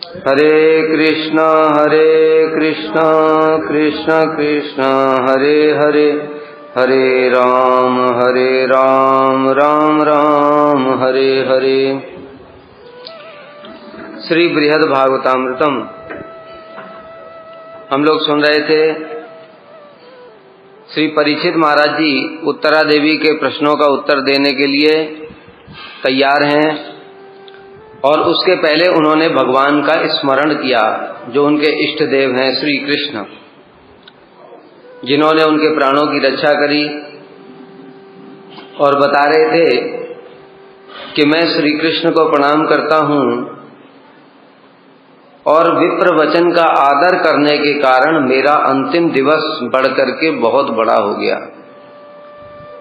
हरे कृष्ण कृष्ण कृष्ण हरे हरे, हरे राम राम राम हरे हरे। श्री बृहद भागवतामृतम हम लोग सुन रहे थे। श्री परीक्षित महाराज जी उत्तरा देवी के प्रश्नों का उत्तर देने के लिए तैयार हैं और उसके पहले उन्होंने भगवान का स्मरण किया जो उनके इष्ट देव हैं श्री कृष्ण, जिन्होंने उनके प्राणों की रक्षा करी। और बता रहे थे कि मैं श्री कृष्ण को प्रणाम करता हूं और विप्र वचन का आदर करने के कारण मेरा अंतिम दिवस बढ़कर के बहुत बड़ा हो गया।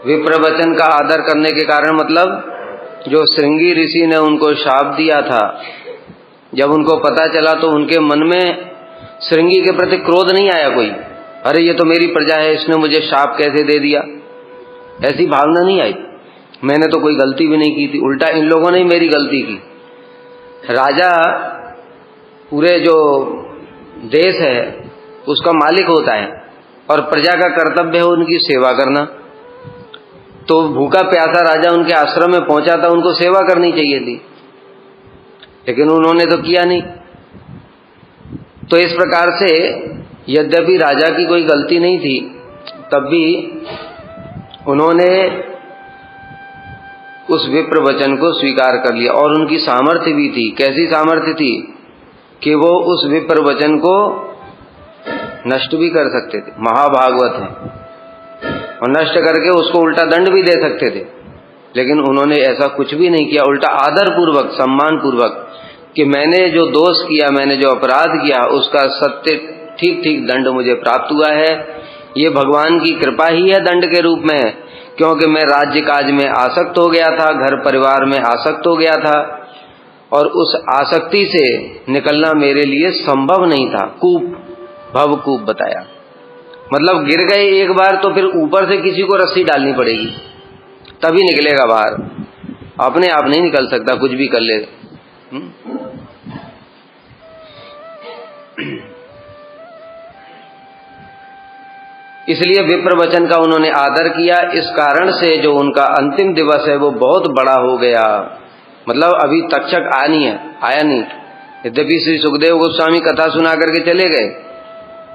विप्र वचन का आदर करने के कारण मतलब जो श्रृंगी ऋषि ने उनको शाप दिया था, जब उनको पता चला तो उनके मन में श्रृंगी के प्रति क्रोध नहीं आया कोई, अरे ये तो मेरी प्रजा है, इसने मुझे शाप कैसे दे दिया, ऐसी भावना नहीं आई। मैंने तो कोई गलती भी नहीं की थी, उल्टा इन लोगों ने ही मेरी गलती की। राजा पूरे जो देश है उसका मालिक होता है और प्रजा का कर्तव्य है उनकी सेवा करना। तो भूखा प्यासा राजा उनके आश्रम में पहुंचा था, उनको सेवा करनी चाहिए थी, लेकिन उन्होंने तो किया नहीं। तो इस प्रकार से यद्यपि राजा की कोई गलती नहीं थी, तब भी उन्होंने उस विप्र वचन को स्वीकार कर लिया और उनकी सामर्थ्य भी थी। कैसी सामर्थ्य थी कि वो उस विप्र वचन को नष्ट भी कर सकते थे, महाभागवत है, और नष्ट करके उसको उल्टा दंड भी दे सकते थे। लेकिन उन्होंने ऐसा कुछ भी नहीं किया, उल्टा आदर पूर्वक सम्मान पूर्वक कि मैंने जो दोष किया, मैंने जो अपराध किया, उसका सत्य ठीक ठीक दंड मुझे प्राप्त हुआ है। ये भगवान की कृपा ही है दंड के रूप में, क्योंकि मैं राज्य काज में आसक्त हो गया था, घर परिवार में आसक्त हो गया था और उस आसक्ति से निकलना मेरे लिए संभव नहीं था। कूप भवकूप बताया, मतलब गिर गए एक बार तो फिर ऊपर से किसी को रस्सी डालनी पड़ेगी तभी निकलेगा बाहर, अपने आप नहीं निकल सकता कुछ भी कर ले। इसलिए विप्र वचन का उन्होंने आदर किया। इस कारण से जो उनका अंतिम दिवस है वो बहुत बड़ा हो गया। मतलब अभी तक्षक आया नहीं। यद्यपि श्री सुखदेव गोस्वामी कथा सुना करके चले गए,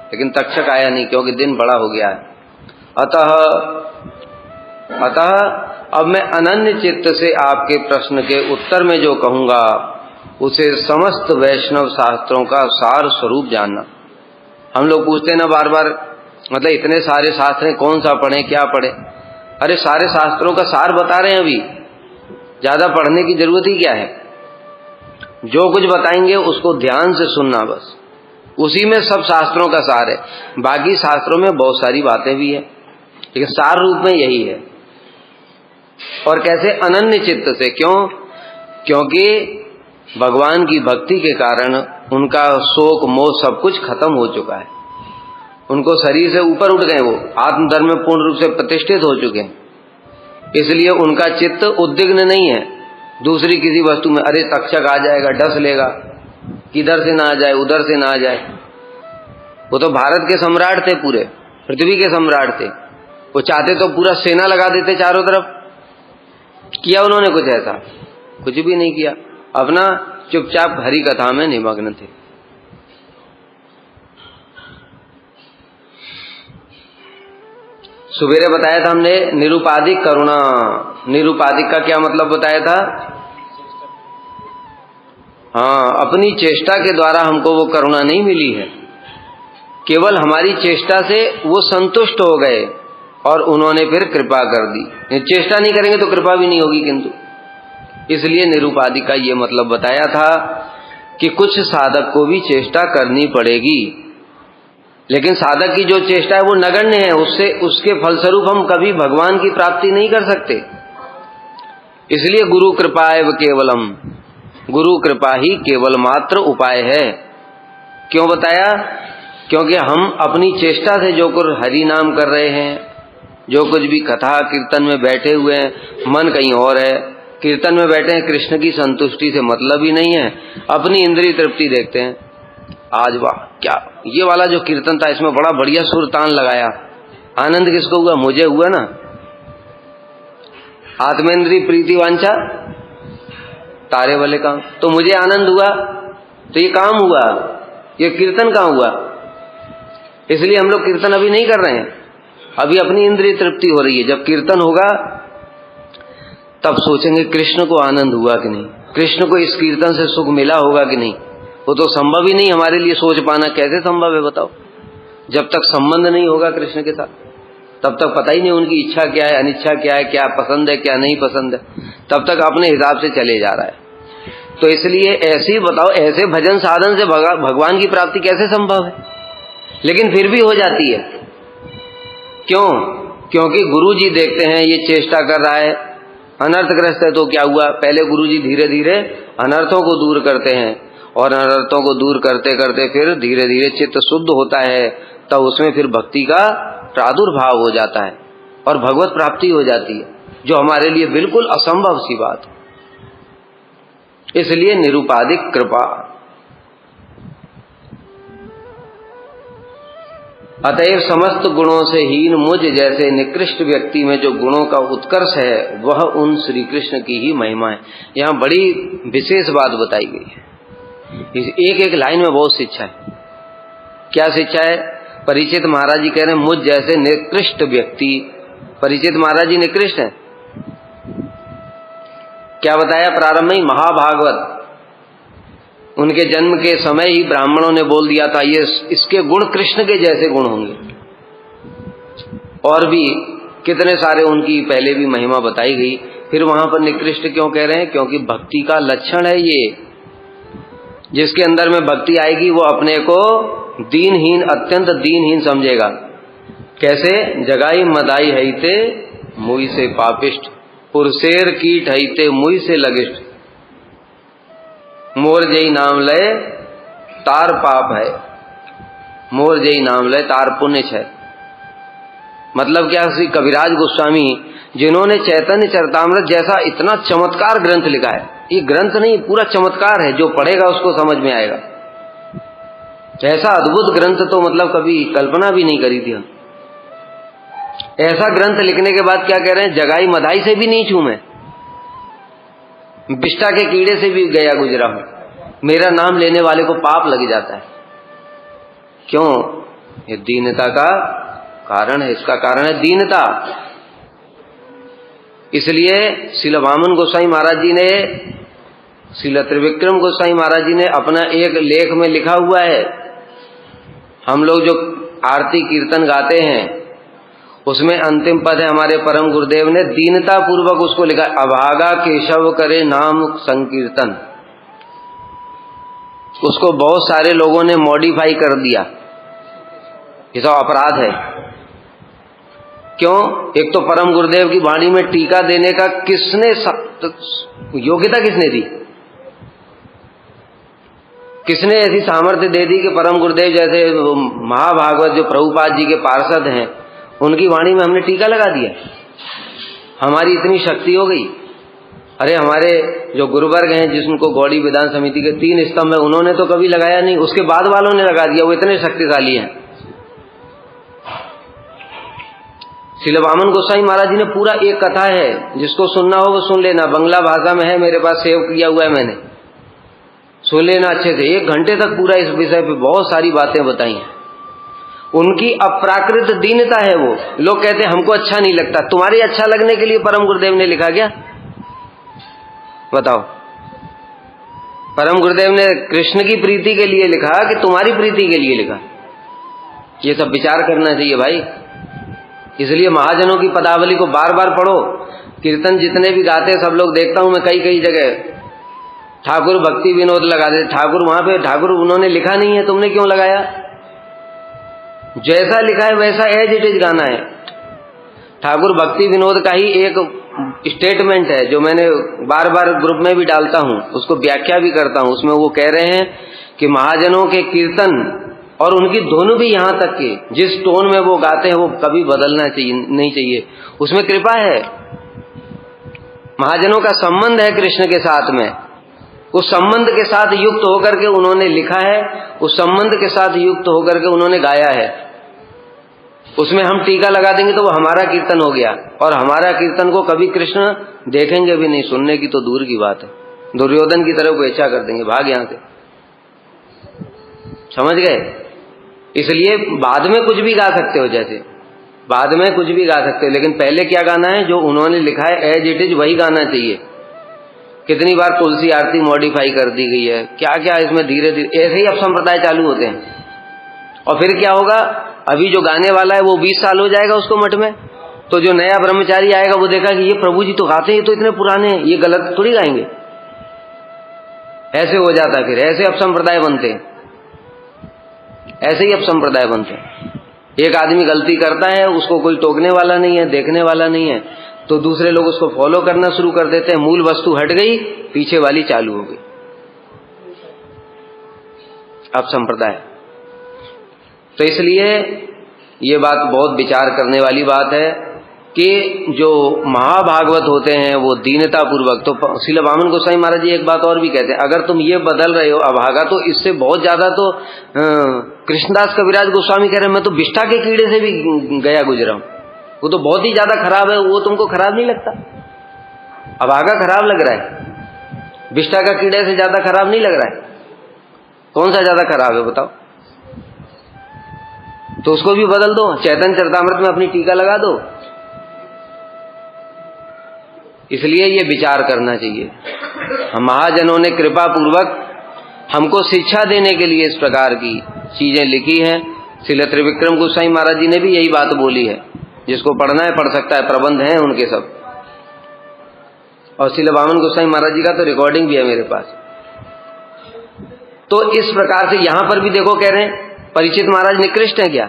लेकिन तक्षक आया नहीं क्योंकि दिन बड़ा हो गया है। अतः अब मैं अनन्य चित्त से आपके प्रश्न के उत्तर में जो कहूंगा उसे समस्त वैष्णव शास्त्रों का सार स्वरूप जानना। हम लोग पूछते ना बार बार, मतलब इतने सारे शास्त्र हैं, कौन सा पढ़े क्या पढ़े? अरे सारे शास्त्रों का सार बता रहे हैं, अभी ज्यादा पढ़ने की जरूरत ही क्या है। जो कुछ बताएंगे उसको ध्यान से सुनना, बस उसी में सब शास्त्रों का सार है। बाकी शास्त्रों में बहुत सारी बातें भी है, लेकिन सार रूप में यही है। और कैसे? अनन्य चित्त से। क्यों? क्योंकि भगवान की भक्ति के कारण उनका शोक मोह सब कुछ खत्म हो चुका है। उनको शरीर से ऊपर उठ गए, वो आत्मधर्म में पूर्ण रूप से प्रतिष्ठित हो चुके हैं। इसलिए उनका चित्त उद्विग्न नहीं है दूसरी किसी वस्तु में। अरे तक्षक आ जाएगा, डस लेगा, किधर से ना आ जाए, उधर से ना आ जाए। वो तो भारत के सम्राट थे, पूरे पृथ्वी के सम्राट थे। वो चाहते तो पूरा सेना लगा देते चारों तरफ। किया उन्होंने कुछ ऐसा? कुछ भी नहीं किया, अपना चुपचाप हरि कथा में निमग्न थे। सुबेरे बताया था हमने निरुपाधिक करुणा। निरुपाधिक का क्या मतलब बताया था? हाँ, अपनी चेष्टा के द्वारा हमको वो करुणा नहीं मिली है, केवल हमारी चेष्टा से वो संतुष्ट हो गए और उन्होंने फिर कृपा कर दी। चेष्टा नहीं करेंगे तो कृपा भी नहीं होगी। किंतु इसलिए निरुपाधिक का ये मतलब बताया था कि कुछ साधक को भी चेष्टा करनी पड़ेगी, लेकिन साधक की जो चेष्टा है वो नगण्य है, उससे उसके फलस्वरूप हम कभी भगवान की प्राप्ति नहीं कर सकते। इसलिए गुरु कृपा एव केवलम, गुरु कृपा ही केवल मात्र उपाय है। क्यों बताया? क्योंकि हम अपनी चेष्टा से जो कुछ हरि नाम कर रहे हैं, जो कुछ भी कथा कीर्तन में बैठे हुए हैं, मन कहीं और है, कीर्तन में बैठे हैं, कृष्ण की संतुष्टि से मतलब ही नहीं है, अपनी इंद्रिय तृप्ति देखते हैं। आज वाह क्या ये वाला जो कीर्तन था, इसमें बड़ा बढ़िया सुर तान लगाया, आनंद किसको हुआ? मुझे हुआ ना। आत्मेंद्री प्रीति वांछा तारे वाले काम, तो मुझे आनंद हुआ, तो ये काम हुआ, ये कीर्तन कहाँ हुआ? इसलिए हम लोग कीर्तन अभी नहीं कर रहे हैं, अभी अपनी इंद्रिय तृप्ति हो रही है। जब कीर्तन होगा तब सोचेंगे कृष्ण को आनंद हुआ कि नहीं, कृष्ण को इस कीर्तन से सुख मिला होगा कि नहीं। वो तो संभव ही नहीं हमारे लिए सोच पाना, कैसे संभव है बताओ? जब तक संबंध नहीं होगा कृष्ण के साथ, तब तक पता ही नहीं उनकी इच्छा क्या है, अनिच्छा क्या है, क्या पसंद है, क्या नहीं पसंद है, तब तक अपने हिसाब से चले जा रहा है। तो इसलिए ऐसे ही बताओ, ऐसे भजन साधन से भगवान की प्राप्ति कैसे संभव है? लेकिन फिर भी हो जाती है। क्यों? क्योंकि गुरु जी देखते हैं ये चेष्टा कर रहा है, अनर्थग्रस्त है, तो क्या हुआ? पहले गुरु जी धीरे धीरे अनर्थों को दूर करते हैं, और अनर्थों को दूर करते करते फिर धीरे धीरे चित्त शुद्ध होता है, तब उसमें फिर भक्ति का प्रादुर्भाव हो जाता है और भगवत प्राप्ति हो जाती है, जो हमारे लिए बिल्कुल असंभव सी बात। इसलिए निरुपाधिक कृपा। अतएव समस्त गुणों से हीन मुझ जैसे निकृष्ट व्यक्ति में जो गुणों का उत्कर्ष है, वह उन श्री कृष्ण की ही महिमा है। यहाँ बड़ी विशेष बात बताई गई है, इस एक एक लाइन में बहुत शिक्षा है। क्या शिक्षा है? परीक्षित महाराज जी कह रहे हैं मुझ जैसे निकृष्ट व्यक्ति। परीक्षित महाराज जी निकृष्ट हैं? क्या बताया प्रारंभ में ही? महाभागवत, उनके जन्म के समय ही ब्राह्मणों ने बोल दिया था ये इसके गुण कृष्ण के जैसे गुण होंगे। और भी कितने सारे उनकी पहले भी महिमा बताई गई, फिर वहां पर निकृष्ट क्यों कह रहे हैं? क्योंकि भक्ति का लक्षण है ये। जिसके अंदर में भक्ति आएगी वो अपने को दीनहीन, अत्यंत दीनहीन समझेगा। कैसे? जगाई मदाई हईते मुई से पापिष्ट, पुरसेर कीट हईते मुई से लगिष्ट, मोर जई नाम लय तार पाप है, मोर जई नाम लय तार पुण्य है। मतलब क्या? श्री कविराज गोस्वामी जिन्होंने चैतन्य चरितामृत जैसा इतना चमत्कार ग्रंथ लिखा है, ये ग्रंथ नहीं पूरा चमत्कार है, जो पढ़ेगा उसको समझ में आएगा। ऐसा अद्भुत ग्रंथ तो मतलब कभी कल्पना भी नहीं करी थी हम। ऐसा ग्रंथ लिखने के बाद क्या कह रहे हैं? जगाई मदाई से भी नीच हूं मैं, विष्ठा के कीड़े से भी गया गुजरा हूं, मेरा नाम लेने वाले को पाप लग जाता है। क्यों? ये दीनता का कारण है, इसका कारण है दीनता। इसलिए श्रील वामन गोसाई महाराज जी ने, श्रील त्रिविक्रम गोसाई महाराज जी ने अपना एक लेख में लिखा हुआ है, हम लोग जो आरती कीर्तन गाते हैं उसमें अंतिम पद है हमारे परम गुरुदेव ने दीनता पूर्वक उसको लिखा, अभागा केशव करे नाम संकीर्तन। उसको बहुत सारे लोगों ने मॉडिफाई कर दिया, ये तो अपराध है। क्यों? एक तो परम गुरुदेव की वाणी में टीका देने का किसने योग्यता किसने दी? किसने ऐसी सामर्थ्य दे दी कि परम गुरुदेव जैसे महाभागवत जो प्रभुपाद जी के पार्षद हैं उनकी वाणी में हमने टीका लगा दिया? हमारी इतनी शक्ति हो गई? अरे हमारे जो गुरुवर्ग हैं जिसको गौड़ी विधान समिति के 3 स्तंभ है, उन्होंने तो कभी लगाया नहीं, उसके बाद वालों ने लगा दिया, वो इतने शक्तिशाली हैं। श्रील वामन गोसाई महाराज जी ने पूरा एक कथा है, जिसको सुनना हो वो सुन लेना, बंगला भाषा में है, मेरे पास सेव किया हुआ है मैंने, सुन लेना अच्छे से। 1 घंटे तक पूरा इस विषय पे बहुत सारी बातें बताई हैं। उनकी अप्राकृत दीनता है वो। लोग कहते हैं हमको अच्छा नहीं लगता, तुम्हारे अच्छा लगने के लिए परम गुरुदेव ने लिखा क्या? बताओ। परम गुरुदेव ने कृष्ण की प्रीति के लिए लिखा कि तुम्हारी प्रीति के लिए लिखा? ये सब विचार करना चाहिए भाई। इसलिए महाजनों की पदावली को बार बार पढ़ो। कीर्तन जितने भी गाते सब लोग देखता हूं मैं कई जगह ठाकुर भक्ति विनोद लगा दे। ठाकुर वहां पे ठाकुर उन्होंने लिखा नहीं है, तुमने क्यों लगाया? जैसा लिखा है वैसा एज इट इज गाना है। ठाकुर भक्ति विनोद का ही एक स्टेटमेंट है जो मैंने बार बार ग्रुप में भी डालता हूं, उसको व्याख्या भी करता हूं। उसमें वो कह रहे हैं कि महाजनों के कीर्तन और उनकी धुन भी यहां तक के जिस टोन में वो गाते हैं वो कभी बदलना चाहिए नहीं चाहिए, उसमें कृपा है। महाजनों का संबंध है कृष्ण के साथ में, उस संबंध के साथ युक्त होकर के उन्होंने लिखा है, उस संबंध के साथ युक्त होकर के उन्होंने गाया है। उसमें हम टीका लगा देंगे तो वो हमारा कीर्तन हो गया, और हमारा कीर्तन को कभी कृष्ण देखेंगे भी नहीं, सुनने की तो दूर की बात है। दुर्योधन की तरह उपेक्षा कर देंगे, भाग यहां से। समझ गए? इसलिए बाद में कुछ भी गा सकते हो, जैसे बाद में कुछ भी गा सकते हो, लेकिन पहले क्या गाना है? जो उन्होंने लिखा है एज इट इज वही गाना चाहिए। कितनी बार तुलसी आरती मॉडिफाई कर दी गई है, क्या क्या इसमें धीरे धीरे ऐसे ही अब संप्रदाय चालू होते हैं। और फिर क्या होगा? अभी जो गाने वाला है वो 20 साल हो जाएगा उसको मठ में, तो जो नया ब्रह्मचारी आएगा वो देखा कि ये प्रभु जी तो गाते हैं, ये तो इतने पुराने हैं, ये गलत थोड़ी गाएंगे। ऐसे हो जाता है, फिर ऐसे अब संप्रदाय बनते हैं, ऐसे ही अब संप्रदाय बनते हैं। एक आदमी गलती करता है, उसको कोई टोकने वाला नहीं है, देखने वाला नहीं है, तो दूसरे लोग उसको फॉलो करना शुरू कर देते हैं। मूल वस्तु हट गई, पीछे वाली चालू हो गई, अब संप्रदाय। तो इसलिए ये बात बहुत विचार करने वाली बात है कि जो महाभागवत होते हैं वो दीनता पूर्वक, तो श्रील वामन गोसाई महाराज जी एक बात और भी कहते हैं, अगर तुम ये बदल रहे हो अभागा, तो इससे बहुत ज्यादा तो कृष्णदास कविराज गोस्वामी कह रहे हैं मैं तो विष्ठा के कीड़े से भी गया गुजरा हूं, वो तो बहुत ही ज्यादा खराब है। वो तुमको खराब नहीं लगता? अभागा खराब लग रहा है, विष्ठा का कीड़े से ज्यादा खराब नहीं लग रहा है? कौन सा ज्यादा खराब है बताओ? तो उसको भी बदल दो, चैतन्य चरितामृत में अपनी टीका लगा दो। इसलिए ये विचार करना चाहिए। हम महाजनों ने कृपा पूर्वक हमको शिक्षा देने के लिए इस प्रकार की चीजें लिखी हैं। श्रील त्रिविक्रम गोस्वामी महाराज जी ने भी यही बात बोली है, जिसको पढ़ना है पढ़ सकता है, प्रबंध हैं उनके सब। और श्रील वामन गोस्वामी महाराज जी का तो रिकॉर्डिंग भी है मेरे पास। तो इस प्रकार से यहां पर भी देखो कह रहे हैं परीक्षित महाराज निकृष्ट है क्या?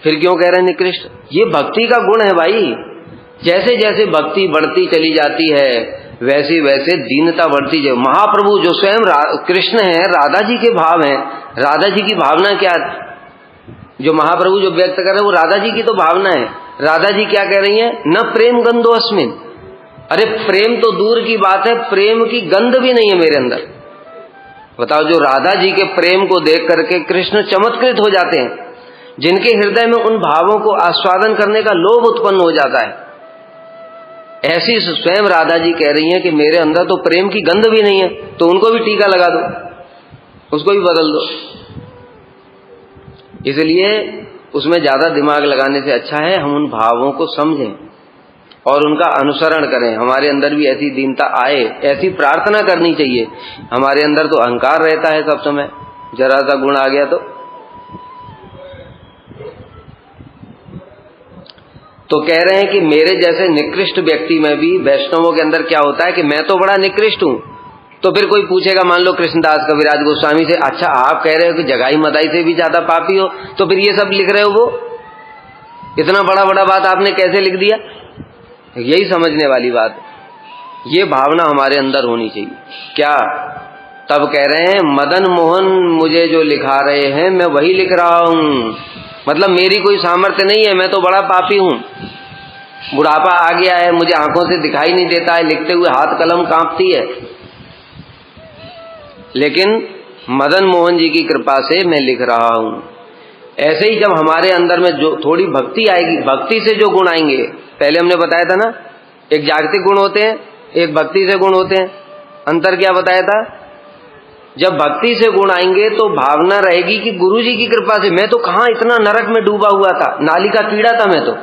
फिर क्यों कह रहे हैं निकृष्ट? ये भक्ति का गुण है भाई। जैसे जैसे भक्ति बढ़ती चली जाती है वैसे वैसे दीनता बढ़ती जाए। महाप्रभु जो स्वयं कृष्ण है, राधा जी के भाव हैं, राधा जी की भावना क्या, जो महाप्रभु जो व्यक्त कर रहे हैं वो राधा जी की तो भावना है। राधा जी क्या कह रही हैं? न प्रेम गंधो अस्मिन। अरे प्रेम तो दूर की बात है, प्रेम की गंध भी नहीं है मेरे अंदर। बताओ, जो राधा जी के प्रेम को देख करके कृष्ण चमत्कृत हो जाते हैं, जिनके हृदय में उन भावों को आस्वादन करने का लोभ उत्पन्न हो जाता है, ऐसी स्वयं राधा जी कह रही हैं कि मेरे अंदर तो प्रेम की गंध भी नहीं है। तो उनको भी टीका लगा दो, उसको भी बदल दो। इसलिए उसमें ज्यादा दिमाग लगाने से अच्छा है हम उन भावों को समझें और उनका अनुसरण करें। हमारे अंदर भी ऐसी दीनता आए, ऐसी प्रार्थना करनी चाहिए। हमारे अंदर तो अहंकार रहता है सब समय, जरा सा गुण आ गया तो कह रहे हैं कि मेरे जैसे निकृष्ट व्यक्ति में भी, वैष्णवों के अंदर क्या होता है कि मैं तो बड़ा निकृष्ट हूं। तो फिर कोई पूछेगा, मान लो कृष्णदास कविराज गोस्वामी से, अच्छा आप कह रहे हो कि जगाई मदाई से भी ज्यादा पापी हो, तो फिर ये सब लिख रहे हो, वो इतना बड़ा बड़ा बात आपने कैसे लिख दिया? यही समझने वाली बात है। ये भावना हमारे अंदर होनी चाहिए। क्या? तब कह रहे हैं मदन मोहन मुझे जो लिखा रहे हैं मैं वही लिख रहा हूं, मतलब मेरी कोई सामर्थ्य नहीं है, मैं तो बड़ा पापी हूं। बुढ़ापा आ गया है, मुझे आंखों से दिखाई नहीं देता है, लिखते हुए हाथ कलम कांपती है, लेकिन मदन मोहन जी की कृपा से मैं लिख रहा हूं। ऐसे ही जब हमारे अंदर में जो थोड़ी भक्ति आएगी, भक्ति से जो गुण आएंगे, पहले हमने बताया था ना, एक जागतिक गुण होते हैं, एक भक्ति से गुण होते हैं। अंतर क्या बताया था? जब भक्ति से गुण आएंगे तो भावना रहेगी कि गुरु जी की कृपा से, मैं तो कहां इतना नरक में डूबा हुआ था, नाली का कीड़ा था मैं तो,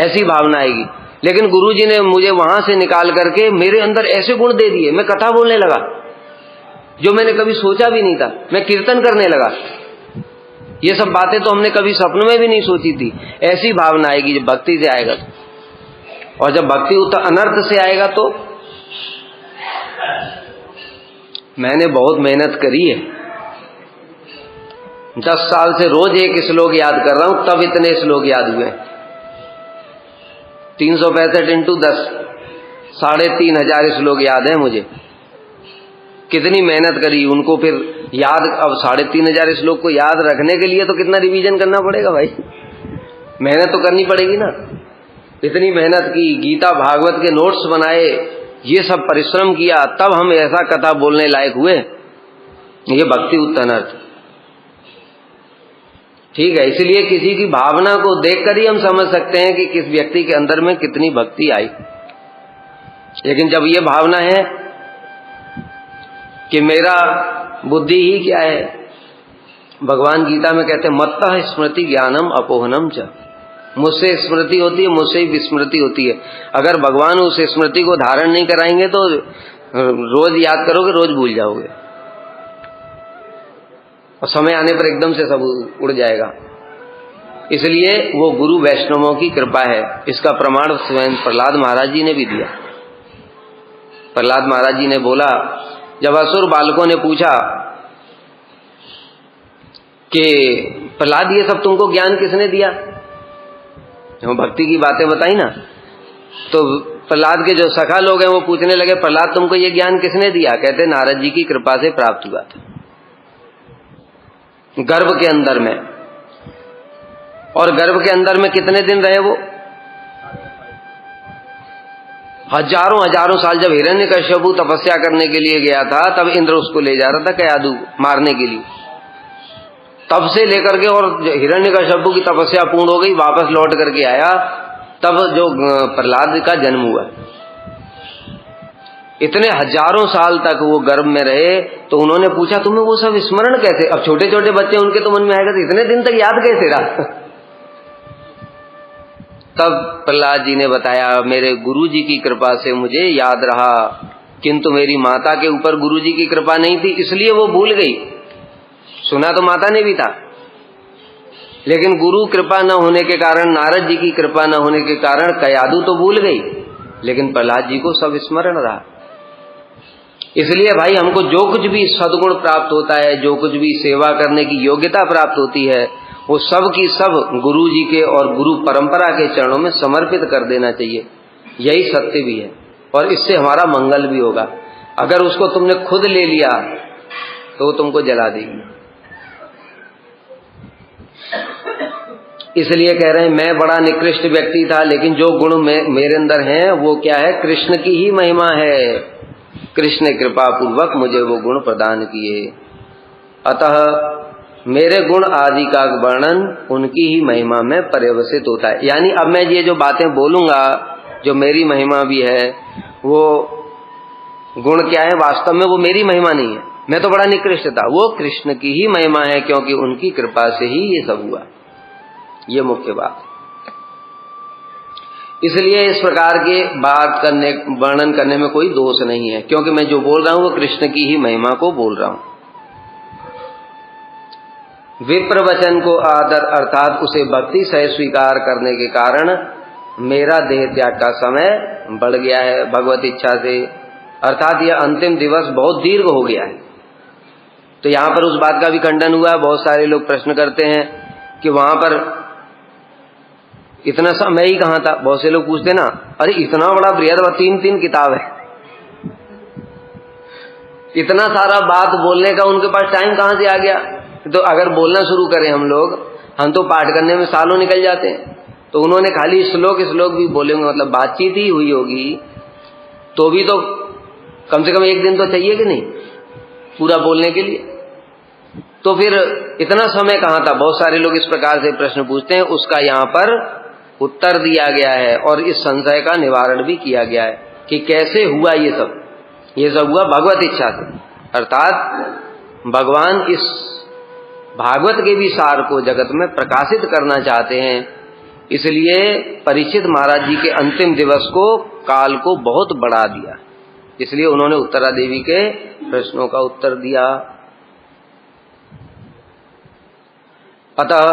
ऐसी भावना आएगी। लेकिन गुरु जी ने मुझे वहां से निकाल करके मेरे अंदर ऐसे गुण दे दिए, मैं कथा बोलने लगा जो मैंने कभी सोचा भी नहीं था, मैं कीर्तन करने लगा, ये सब बातें तो हमने कभी स्वप्न में भी नहीं सोची थी। ऐसी भावना आएगी जब भक्ति से आएगा। और जब भक्ति अनर्थ से आएगा तो मैंने बहुत मेहनत करी है, 10 साल से रोज एक श्लोक याद कर रहा हूं, तब इतने श्लोक याद हुए। 365 इंटू 10, 3500 श्लोक याद है मुझे। कितनी मेहनत करी उनको फिर याद। अब 3500 श्लोक को याद रखने के लिए तो कितना रिवीजन करना पड़ेगा भाई, मेहनत तो करनी पड़ेगी ना। इतनी मेहनत की, गीता भागवत के नोट्स बनाए, ये सब परिश्रम किया, तब हम ऐसा कथा बोलने लायक हुए। ये भक्ति उत्तनर्थ, ठीक है। इसलिए किसी की भावना को देखकर ही हम समझ सकते हैं कि किस व्यक्ति के अंदर में कितनी भक्ति आई। लेकिन जब ये भावना है कि मेरा बुद्धि ही क्या है, भगवान गीता में कहते हैं मत्तः स्मृति ज्ञानम अपोहनम च, मुझसे स्मृति होती है, मुझसे ही विस्मृति होती है। अगर भगवान उस स्मृति को धारण नहीं कराएंगे तो रोज याद करोगे, रोज भूल जाओगे, और समय आने पर एकदम से सब उड़ जाएगा। इसलिए वो गुरु वैष्णवों की कृपा है। इसका प्रमाण स्वयं प्रहलाद महाराज जी ने भी दिया। प्रहलाद महाराज जी ने बोला, जब असुर बालकों ने पूछा कि प्रहलाद ये सब तुमको ज्ञान किसने दिया, जो भक्ति की बातें बताई ना, तो प्रहलाद के जो सखा लोग हैं वो पूछने लगे, प्रहलाद तुमको ये ज्ञान किसने दिया? कहते नारद जी की कृपा से प्राप्त हुआ था, गर्भ के अंदर में। और गर्भ के अंदर में कितने दिन रहे वो? हजारों साल। जब हिरण्यकश्यपु तपस्या करने के लिए गया था, तब इंद्र उसको ले जा रहा था कयादु मारने के लिए। तब से लेकर के, और हिरण्यकश्यपु की तपस्या पूर्ण हो गई, वापस लौट करके आया, तब जो प्रहलाद का जन्म हुआ। इतने हजारों साल तक वो गर्भ में रहे। तो उन्होंने पूछा तुम्हें वो सब स्मरण कैसे? अब छोटे छोटे बच्चे, उनके तो मन में आएगा तो इतने दिन तक याद कैसे रहा? तब प्रहलाद जी ने बताया, मेरे गुरु जी की कृपा से मुझे याद रहा, किंतु मेरी माता के ऊपर गुरु जी की कृपा नहीं थी, इसलिए वो भूल गई। सुना तो माता ने भी था, लेकिन गुरु कृपा न होने के कारण, नारद जी की कृपा न होने के कारण कयादु तो भूल गई, लेकिन प्रहलाद जी को सब स्मरण रहा। इसलिए भाई, हमको जो कुछ भी सद्गुण प्राप्त होता है, जो कुछ भी सेवा करने की योग्यता प्राप्त होती है, वो सब की सब गुरु जी के और गुरु परंपरा के चरणों में समर्पित कर देना चाहिए। यही सत्य भी है, और इससे हमारा मंगल भी होगा। अगर उसको तुमने खुद ले लिया तो वो तुमको जला देगी। इसलिए कह रहे हैं, मैं बड़ा निकृष्ट व्यक्ति था, लेकिन जो गुण मेरे अंदर हैं वो क्या है? कृष्ण की ही महिमा है। कृष्ण ने कृपा पूर्वक मुझे वो गुण प्रदान किए। अतः मेरे गुण आदि का वर्णन उनकी ही महिमा में पर्यवसित होता है। यानी अब मैं ये जो बातें बोलूंगा, जो मेरी महिमा भी है, वो गुण क्या है? वास्तव में वो मेरी महिमा नहीं है, मैं तो बड़ा निकृष्ट था, वो कृष्ण की ही महिमा है, क्योंकि उनकी कृपा से ही ये सब हुआ। ये मुख्य बात। इसलिए इस प्रकार के बात करने, वर्णन करने में कोई दोष नहीं है, क्योंकि मैं जो बोल रहा हूं वो कृष्ण की ही महिमा को बोल रहा हूं। विप्र वचन को आदर अर्थात उसे भक्ति से स्वीकार करने के कारण मेरा देह त्याग का समय बढ़ गया है भगवत इच्छा से, अर्थात यह अंतिम दिवस बहुत दीर्घ हो गया है। तो यहाँ पर उस बात का भी खंडन हुआ। बहुत सारे लोग प्रश्न करते हैं कि वहां पर इतना समय ही कहाँ था। बहुत से लोग पूछते ना, अरे इतना बड़ा बृहद 3 किताब है, इतना सारा बात बोलने का उनके पास टाइम कहाँ से आ गया? तो अगर बोलना शुरू करें हम तो पाठ करने में सालों निकल जाते हैं। तो उन्होंने खाली श्लोक भी बोलेंगे, मतलब बातचीत ही हुई होगी, तो भी तो कम से कम 1 दिन तो चाहिए कि नहीं पूरा बोलने के लिए। तो फिर इतना समय कहाँ था? बहुत सारे लोग इस प्रकार से प्रश्न पूछते हैं। उसका यहाँ पर उत्तर दिया गया है, और इस संशय का निवारण भी किया गया है कि कैसे हुआ ये सब। ये सब हुआ भगवत इच्छा से, अर्थात भगवान इस भागवत के भी सार को जगत में प्रकाशित करना चाहते हैं। इसलिए परीक्षित महाराज जी के अंतिम दिवस को, काल को बहुत बढ़ा दिया। इसलिए उन्होंने उत्तरा देवी के प्रश्नों का उत्तर दिया। अतः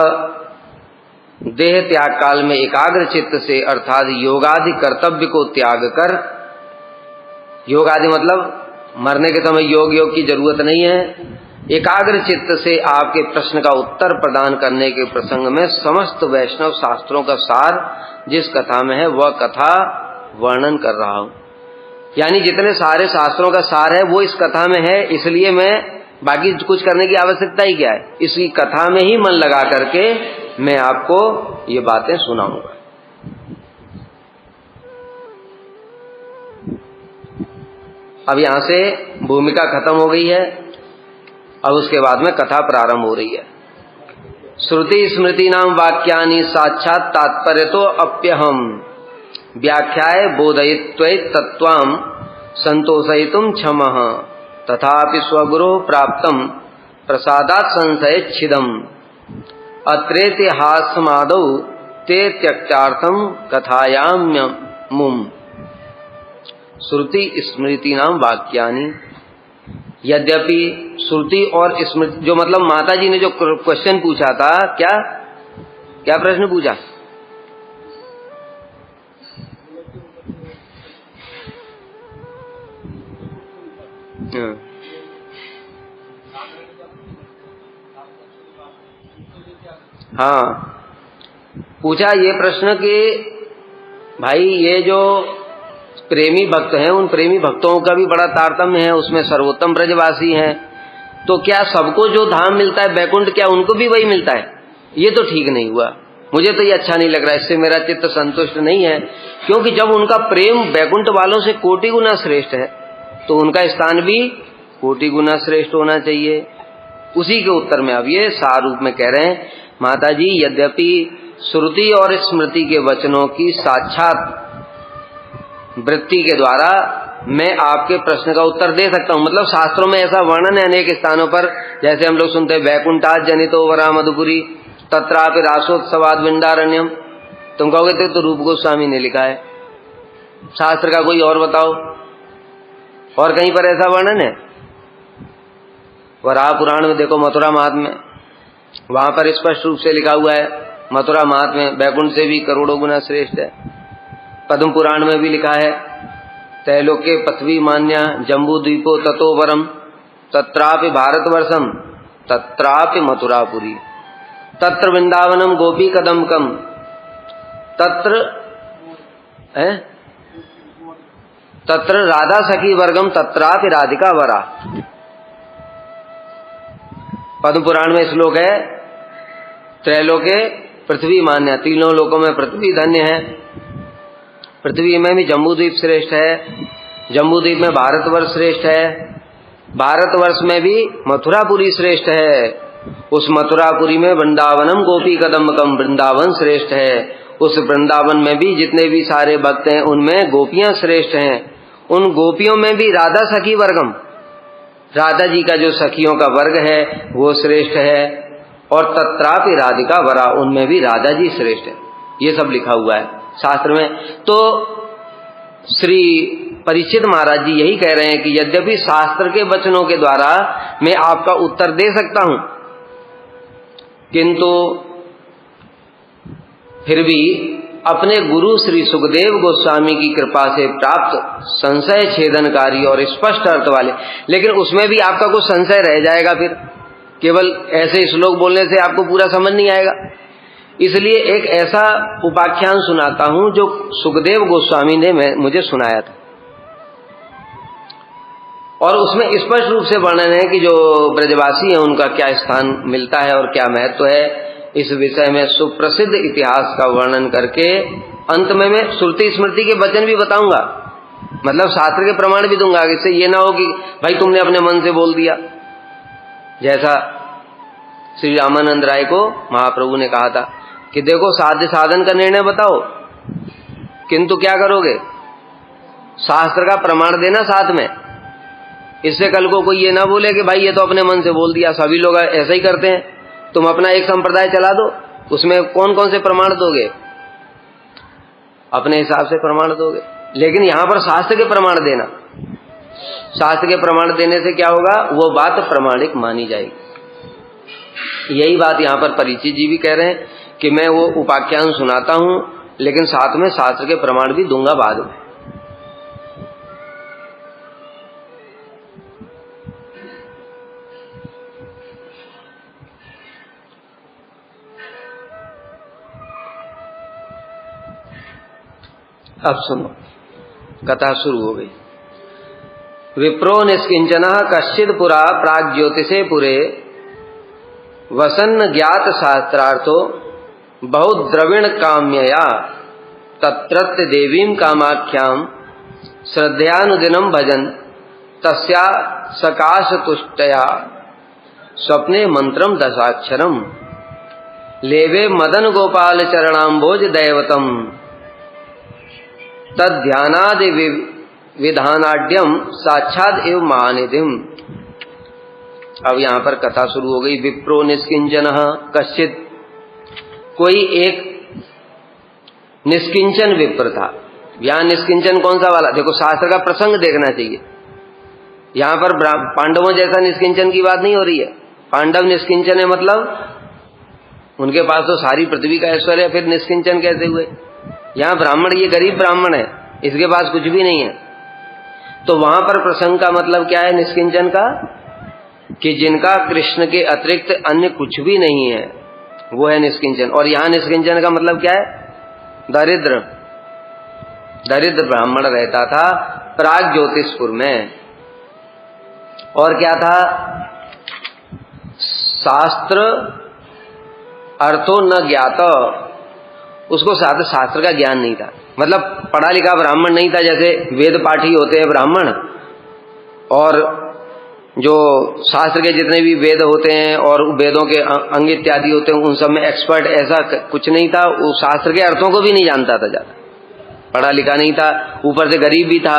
देह त्याग काल में एकाग्र चित्त से, अर्थात योगादि कर्तव्य को त्याग कर, योगादि मतलब मरने के समय योग की जरूरत नहीं है, एकाग्र चित्त से आपके प्रश्न का उत्तर प्रदान करने के प्रसंग में समस्त वैष्णव शास्त्रों का सार जिस कथा में है वह कथा वर्णन कर रहा हूं। यानी जितने सारे शास्त्रों का सार है वो इस कथा में है, इसलिए मैं बाकी कुछ करने की आवश्यकता ही क्या है? इसी कथा में ही मन लगा करके मैं आपको ये बातें सुनाऊंगा। अब यहाँ से भूमिका खत्म हो गई है, अब उसके बाद में कथा प्रारंभ हो रही है। श्रुति स्मृति नाम वाक्यानि साक्षात तात्पर्य तो अप्यहम व्याख्याय बोधयित्वै तत्त्वं संतोषयितुं क्षमः तथापि स्वगुरो प्राप्तं प्रसादात् संशयच्छिदम् अत्रेतिहासमादौ ते त्यक्तार्थं कथायाम्यमुम्। श्रुति स्मृति नाम वाक्यानि, यद्यपि श्रुति और स्मृति, जो मतलब माता जी ने जो क्वेश्चन पूछा था, क्या क्या प्रश्न पूछा? हाँ, पूछा ये प्रश्न कि भाई ये जो प्रेमी भक्त हैं, उन प्रेमी भक्तों का भी बड़ा तारतम्य है, उसमें सर्वोत्तम ब्रजवासी हैं, तो क्या सबको जो धाम मिलता है बैकुंठ, क्या उनको भी वही मिलता है? ये तो ठीक नहीं हुआ, मुझे तो ये अच्छा नहीं लग रहा, इससे मेरा चित्त संतुष्ट नहीं है। क्योंकि जब उनका प्रेम बैकुंठ वालों से कोटि गुना श्रेष्ठ है, तो उनका स्थान भी कोटि गुना श्रेष्ठ होना चाहिए। उसी के उत्तर में अब ये सार रूप में कह रहे हैं, माता जी यद्यपि श्रुति और स्मृति के वचनों की साक्षात वृत्ति के द्वारा मैं आपके प्रश्न का उत्तर दे सकता हूं, मतलब शास्त्रों में ऐसा वर्णन है अनेक स्थानों पर, जैसे हम लोग सुनते हैं वैकुंठात् जनितो वरा मधुपुरी तत्रापि रासोत्सवाद विंदारण्यम। तुम कहोगे तो रूप गोस्वामी ने लिखा है, शास्त्र का कोई और बताओ, और कहीं पर ऐसा वर्णन है? वराह पुराण में देखो, मथुरा महात्म्य, वहां पर स्पष्ट रूप से लिखा हुआ है मथुरा महात्म्य बैकुंठ से भी करोड़ों गुना श्रेष्ठ है। पद्म पुराण में भी लिखा है, त्रैलोक्य पृथ्वी मान्या जम्बू द्वीपो ततो वरम तत्रापि भारतवर्षम तत्रापि मथुरापुरी तत्र वृंदावनम गोपी कदम्बकम तत्र तत्र राधा सखी वर्गम तत्रापि राधिका वरा। पद्म पुराण में श्लोक है, त्रैलोक्य पृथ्वी मान्या, तीनों लोकों में पृथ्वी धन्य है, पृथ्वी में भी जम्बूद्वीप श्रेष्ठ है, जम्बूद्वीप में भारतवर्ष श्रेष्ठ है, भारतवर्ष में भी मथुरापुरी श्रेष्ठ है, उस मथुरापुरी में वृंदावनम गोपी कदम्बकम, वृंदावन श्रेष्ठ है, उस वृंदावन में भी जितने भी सारे भक्त हैं उनमें गोपियां श्रेष्ठ हैं, उन गोपियों में भी राधा सखी वर्गम, राधा जी का जो सखियों का वर्ग है वो श्रेष्ठ है, और तत्रापि राधिका वरा, उनमें भी राधा जी श्रेष्ठ है। ये सब लिखा हुआ है शास्त्र में। तो श्री परीक्षित महाराज जी यही कह रहे हैं कि यद्यपि शास्त्र के वचनों के द्वारा मैं आपका उत्तर दे सकता हूं, किंतु फिर भी अपने गुरु श्री सुखदेव गोस्वामी की कृपा से प्राप्त संशय छेदनकारी और स्पष्ट अर्थ वाले, लेकिन उसमें भी आपका कुछ संशय रह जाएगा, फिर केवल ऐसे श्लोक बोलने से आपको पूरा समझ नहीं आएगा। इसलिए एक ऐसा उपाख्यान सुनाता हूं जो सुखदेव गोस्वामी ने मुझे सुनाया था, और उसमें स्पष्ट रूप से वर्णन है कि जो ब्रजवासी है उनका क्या स्थान मिलता है और क्या महत्व है। इस विषय में सुप्रसिद्ध इतिहास का वर्णन करके अंत में मैं श्रुति स्मृति के वचन भी बताऊंगा, मतलब शास्त्र के प्रमाण भी दूंगा, इससे ये ना हो कि भाई तुमने अपने मन से बोल दिया। जैसा श्री रामानंद राय को महाप्रभु ने कहा था कि देखो साध्य साधन का निर्णय बताओ, किंतु क्या करोगे, शास्त्र का प्रमाण देना साथ में, इससे कल को कोई ये ना बोले कि भाई ये तो अपने मन से बोल दिया। सभी लोग ऐसा ही करते हैं, तुम अपना एक संप्रदाय चला दो, उसमें कौन कौन से प्रमाण दोगे, अपने हिसाब से प्रमाण दोगे, लेकिन यहां पर शास्त्र के प्रमाण देना, शास्त्र के प्रमाण देने से क्या होगा, वो बात प्रमाणिक मानी जाएगी। यही बात यहां पर परीक्षित जी भी कह रहे हैं कि मैं वो उपाख्यान सुनाता हूं, लेकिन साथ में शास्त्र के प्रमाण भी दूंगा बाद में। अब सुनो, कथा शुरू हो गई। विप्रो निष्किंचनः कश्चित् पुरा प्राग ज्योतिषे पुरे वसन्न ज्ञात शास्त्रार्थो बहुत द्रविण काम्यया तत्रत्य देवीं कामाख्यां श्रद्धयानुदिनं भजन तस्या सकाश तुष्टया स्वप्ने मंत्रम दशाक्षरम लेवे मदन गोपाल चरणाम्भोज दैवतम तद ध्यानादि विधानाड्यम साक्षात एव महानिधिम। अब यहां पर कथा शुरू हो गई। विप्रो निष्किंचन कश्चित, कोई एक निष्किंचन विप्र था। यहां निष्किंचन कौन सा वाला, देखो शास्त्र का प्रसंग देखना चाहिए। यहां पर पांडवों जैसा निष्किंचन की बात नहीं हो रही है। पांडव निष्किंचन है मतलब उनके पास तो सारी पृथ्वी का ऐश्वर्य है, फिर निष्किंचन कैसे हुए? यहां ब्राह्मण, ये गरीब ब्राह्मण है, इसके पास कुछ भी नहीं है। तो वहां पर प्रसंग का मतलब क्या है निष्किंचन का, कि जिनका कृष्ण के अतिरिक्त अन्य कुछ भी नहीं है, वो है निष्किंचन। और यहां निष्किंचन का मतलब क्या है? दरिद्र। दरिद्र ब्राह्मण रहता था प्राग ज्योतिषपुर में। और क्या था? शास्त्र अर्थो न ज्ञात, उसको शास्त्र का ज्ञान नहीं था, मतलब पढ़ा लिखा ब्राह्मण नहीं था। जैसे वेद पाठी होते हैं ब्राह्मण, और जो शास्त्र के जितने भी वेद होते हैं और वेदों के अंग इत्यादि होते हैं उन सब में एक्सपर्ट, ऐसा कुछ नहीं था। वो शास्त्र के अर्थों को भी नहीं जानता था, ज्यादा पढ़ा लिखा नहीं था, ऊपर से गरीब भी था।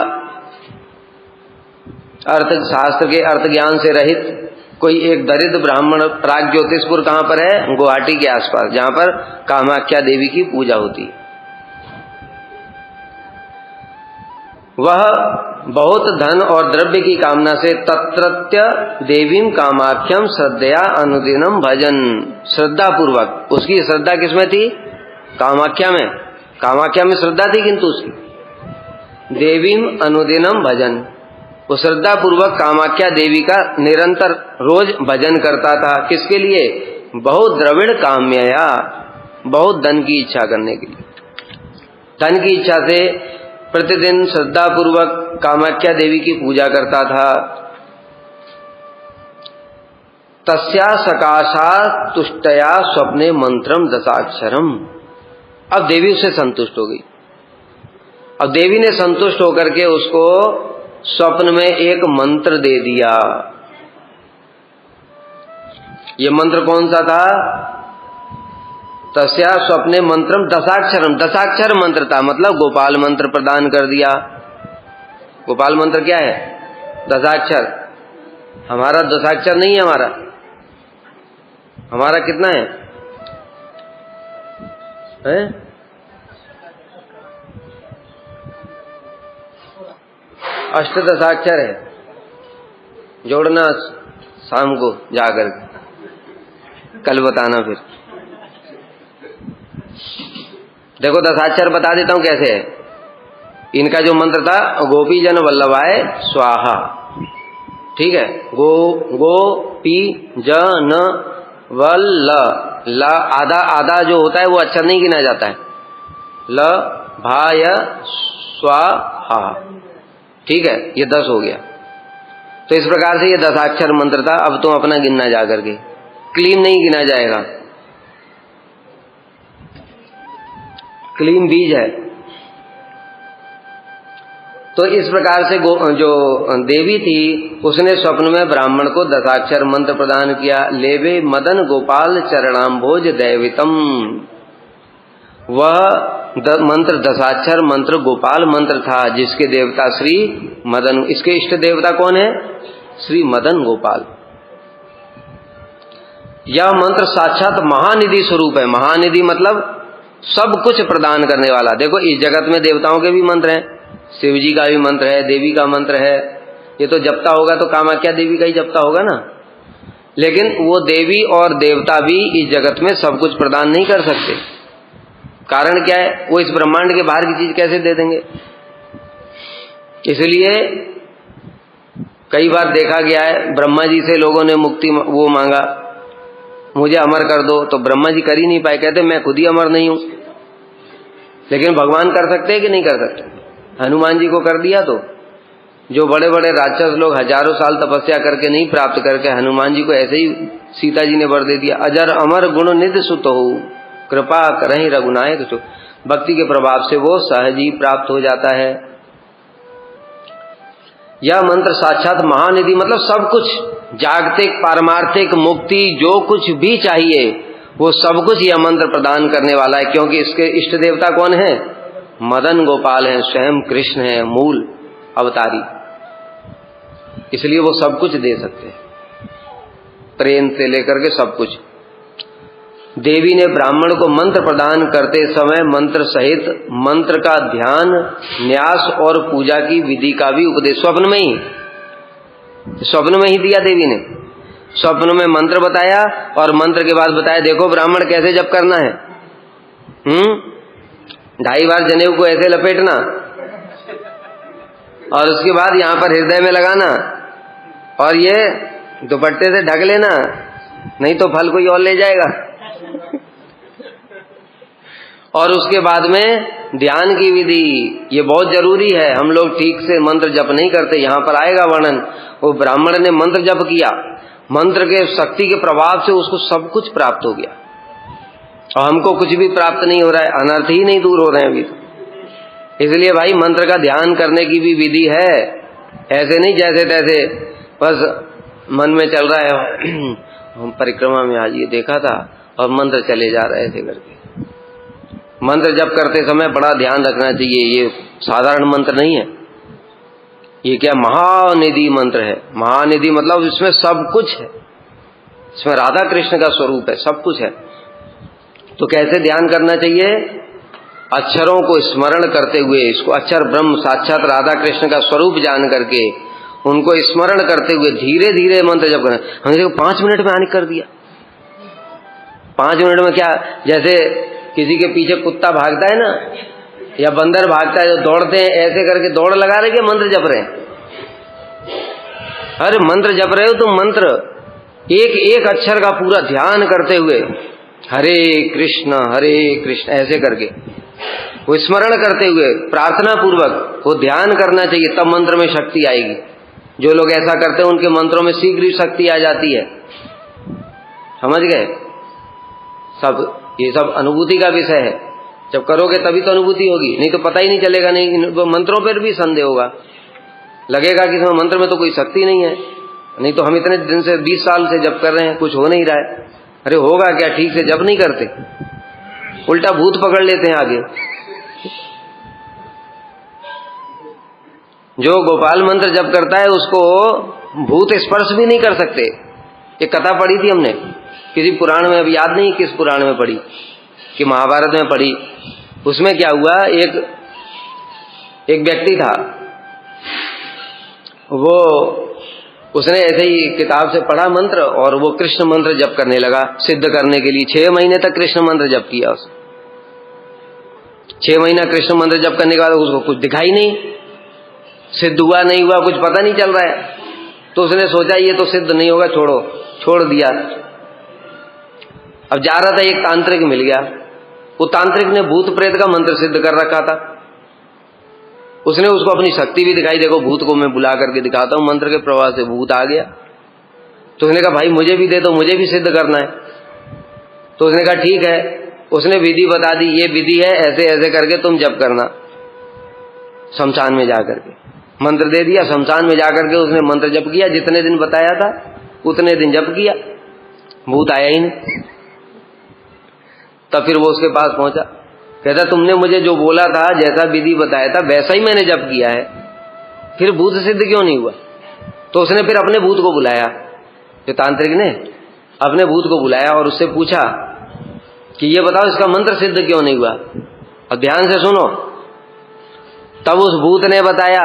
शास्त्र के अर्थ ज्ञान से रहित कोई एक दरिद्र ब्राह्मण। प्राग ज्योतिषपुर कहां पर है? गुवाहाटी के आसपास, जहां पर कामाख्या देवी की पूजा होती है। वह बहुत धन और द्रव्य की कामना से तत्रत्य देवीम कामाख्यम श्रद्धया अनुदिनम भजन, श्रद्धा पूर्वक। उसकी श्रद्धा किसमें थी? कामाख्या में। कामाख्या में श्रद्धा थी, किंतु उसकी देवीम अनुदिनम भजन, वो श्रद्धा पूर्वक कामाख्या देवी का निरंतर रोज भजन करता था। किसके लिए? बहुत द्रविड़ काम्यया, बहुत धन की इच्छा करने के लिए। धन की इच्छा से प्रतिदिन श्रद्धा पूर्वक कामाख्या देवी की पूजा करता था। तस्या सकाशा तुष्टया स्वप्ने मंत्रम दशाक्षरम। अब देवी उससे संतुष्ट हो गई। अब देवी ने संतुष्ट होकर के उसको स्वप्न में एक मंत्र दे दिया। ये मंत्र कौन सा था? तस्या स्वप्ने मंत्रम दशाक्षरम, दशाक्षर मंत्र था, मतलब गोपाल मंत्र प्रदान कर दिया। गोपाल मंत्र क्या है? दशाक्षर। हमारा दशाक्षर नहीं है, हमारा कितना है? अष्टदशाक्षर है। जोड़ना शाम को जाकर के, कल बताना फिर। देखो दशाक्षर बता देता हूं कैसे है। इनका जो मंत्र था, गोपी जन वल्लभाय स्वाहा, ठीक है। गोपी जन वल्ल, ल आधा आधा जो होता है वो अक्षर नहीं गिना जाता है। ल भाय स्वाहा, ठीक है, ये 10 हो गया। तो इस प्रकार से ये 10 मंत्र था। अब तुम अपना गिनना जा करके, क्लीन नहीं गिना जाएगा, क्लीन बीज है। तो इस प्रकार से जो देवी थी उसने स्वप्न में ब्राह्मण को 10 मंत्र प्रदान किया। लेवे मदन गोपाल चरणाम्भोज दैवितम, वह मंत्र 10 मंत्र गोपाल मंत्र था, जिसके देवता श्री मदन, इसके इष्ट देवता कौन है? श्री मदन गोपाल। यह मंत्र साक्षात महानिधि स्वरूप है। महानिधि मतलब सब कुछ प्रदान करने वाला। देखो इस जगत में देवताओं के भी मंत्र हैं, शिव जी का भी मंत्र है, देवी का मंत्र है। ये तो जपता होगा तो कामाख्या देवी का ही जपता होगा ना। लेकिन वो देवी और देवता भी इस जगत में सब कुछ प्रदान नहीं कर सकते। कारण क्या है? वो इस ब्रह्मांड के बाहर की चीज कैसे दे देंगे? इसलिए कई बार देखा गया है, ब्रह्मा जी से लोगों ने मुक्ति वो मांगा, मुझे अमर कर दो, तो ब्रह्मा जी कर ही नहीं पाए। कहते मैं खुद ही अमर नहीं हूं। लेकिन भगवान कर सकते हैं कि नहीं कर सकते? हनुमान जी को कर दिया। तो जो बड़े बड़े राक्षस लोग हजारों साल तपस्या करके नहीं प्राप्त करके, हनुमान जी को ऐसे ही सीता जी ने वर दे दिया। अजर अमर गुण निधि सुत हो, कृपा करहि रघुनायक सो। भक्ति के प्रभाव से वो सहज ही प्राप्त हो जाता है। यह मंत्र साक्षात महानिधि मतलब सब कुछ, जागतिक पारमार्थिक मुक्ति जो कुछ भी चाहिए वो सब कुछ यह मंत्र प्रदान करने वाला है, क्योंकि इसके इष्ट देवता कौन है? मदन गोपाल हैं, स्वयं कृष्ण हैं, मूल अवतारी, इसलिए वो सब कुछ दे सकते हैं, प्रेम से लेकर के सब कुछ। देवी ने ब्राह्मण को मंत्र प्रदान करते समय मंत्र सहित मंत्र का ध्यान, न्यास और पूजा की विधि का भी उपदेश स्वप्न में ही दिया। देवी ने स्वप्न में मंत्र बताया और मंत्र के बाद बताया देखो ब्राह्मण कैसे जप करना है। 2.5 बार जनेऊ को ऐसे लपेटना और उसके बाद यहाँ पर हृदय में लगाना और ये दुपट्टे से ढक लेना, नहीं तो फल कोई और ले जाएगा। और उसके बाद में ध्यान की विधि, ये बहुत जरूरी है। हम लोग ठीक से मंत्र जप नहीं करते, यहाँ पर आएगा वर्णन। वो ब्राह्मण ने मंत्र जप किया, मंत्र के शक्ति के प्रभाव से उसको सब कुछ प्राप्त हो गया और हमको कुछ भी प्राप्त नहीं हो रहा है, अनर्थ ही नहीं दूर हो रहे हैं अभी तो। इसलिए भाई मंत्र का ध्यान करने की भी विधि है, ऐसे नहीं जैसे तैसे बस मन में चल रहा है। हम परिक्रमा में आज ये देखा था और मंत्र चले जा रहे ऐसे करके। मंत्र जप करते समय बड़ा ध्यान रखना चाहिए, ये साधारण मंत्र नहीं है, ये क्या महानिधि मंत्र है। महानिधि मतलब इसमें सब कुछ है, इसमें राधा कृष्ण का स्वरूप है, सब कुछ है। तो कैसे ध्यान करना चाहिए? अक्षरों को स्मरण करते हुए, इसको अक्षर ब्रह्म साक्षात राधा कृष्ण का स्वरूप जान करके उनको स्मरण करते हुए धीरे धीरे मंत्र जप करना। हमने देखो 5 मिनट में आने कर दिया। 5 मिनट में क्या, जैसे किसी के पीछे कुत्ता भागता है ना या बंदर भागता है, जो दौड़ते हैं ऐसे करके दौड़ लगा रहे कि मंत्र जप रहे हैं। अरे मंत्र जप रहे हो तुम, मंत्र एक एक अक्षर का पूरा ध्यान करते हुए हरे कृष्ण ऐसे करके वो स्मरण करते हुए प्रार्थना पूर्वक वो ध्यान करना चाहिए, तब मंत्र में शक्ति आएगी। जो लोग ऐसा करते हैं उनके मंत्रों में शीघ्र ही शक्ति आ जाती है। समझ गए? ये सब अनुभूति का विषय है। जब करोगे तभी तो अनुभूति होगी, नहीं तो पता ही नहीं चलेगा। नहीं मंत्रों पर भी संदेह होगा, लगेगा कि इसमें मंत्र में तो कोई शक्ति नहीं है। नहीं तो हम इतने दिन से 20 साल से जप कर रहे हैं, कुछ हो नहीं रहा है। अरे होगा क्या, ठीक से जप नहीं करते, उल्टा भूत पकड़ लेते हैं आगे। जो गोपाल मंत्र जप करता है उसको भूत स्पर्श भी नहीं कर सकते। एक कथा पढ़ी थी हमने किसी पुराण में, अब याद नहीं किस पुराण में पढ़ी, कि महाभारत में पढ़ी। उसमें क्या हुआ, एक व्यक्ति था, वो उसने ऐसे ही किताब से पढ़ा मंत्र और वो कृष्ण मंत्र जप करने लगा सिद्ध करने के लिए। 6 महीने तक कृष्ण मंत्र जप किया उसने। 6 महीना कृष्ण मंत्र जप करने के बाद उसको कुछ दिखाई नहीं, सिद्ध हुआ नहीं हुआ कुछ पता नहीं चल रहा है। तो उसने सोचा ये तो सिद्ध नहीं होगा, छोड़ दिया। अब जा रहा था, एक तांत्रिक मिल गया। वो तांत्रिक ने भूत प्रेत का मंत्र सिद्ध कर रखा था। उसने उसको अपनी शक्ति भी दिखाई, देखो भूत को मैं बुला करके दिखाता हूं, मंत्र के प्रभाव से भूत आ गया। तो उसने कहा भाई मुझे भी दे दो, मुझे भी सिद्ध करना है। तो उसने कहा ठीक है। उसने विधि बता दी, ये विधि है, ऐसे ऐसे करके तुम जप करना। शमशान में जाकर के मंत्र दे दिया। शमशान में जाकर के उसने मंत्र जप किया, जितने दिन बताया था उतने दिन जप किया, भूत आया ही नहीं। तब फिर वो उसके पास पहुंचा, कहता तुमने मुझे जो बोला था, जैसा विधि बताया था वैसा ही मैंने जप किया है, फिर भूत सिद्ध क्यों नहीं हुआ? तो उसने फिर अपने भूत को बुलाया, जो तांत्रिक ने अपने भूत को बुलाया और उससे पूछा कि ये बताओ इसका मंत्र सिद्ध क्यों नहीं हुआ। और ध्यान से सुनो, तब उस भूत ने बताया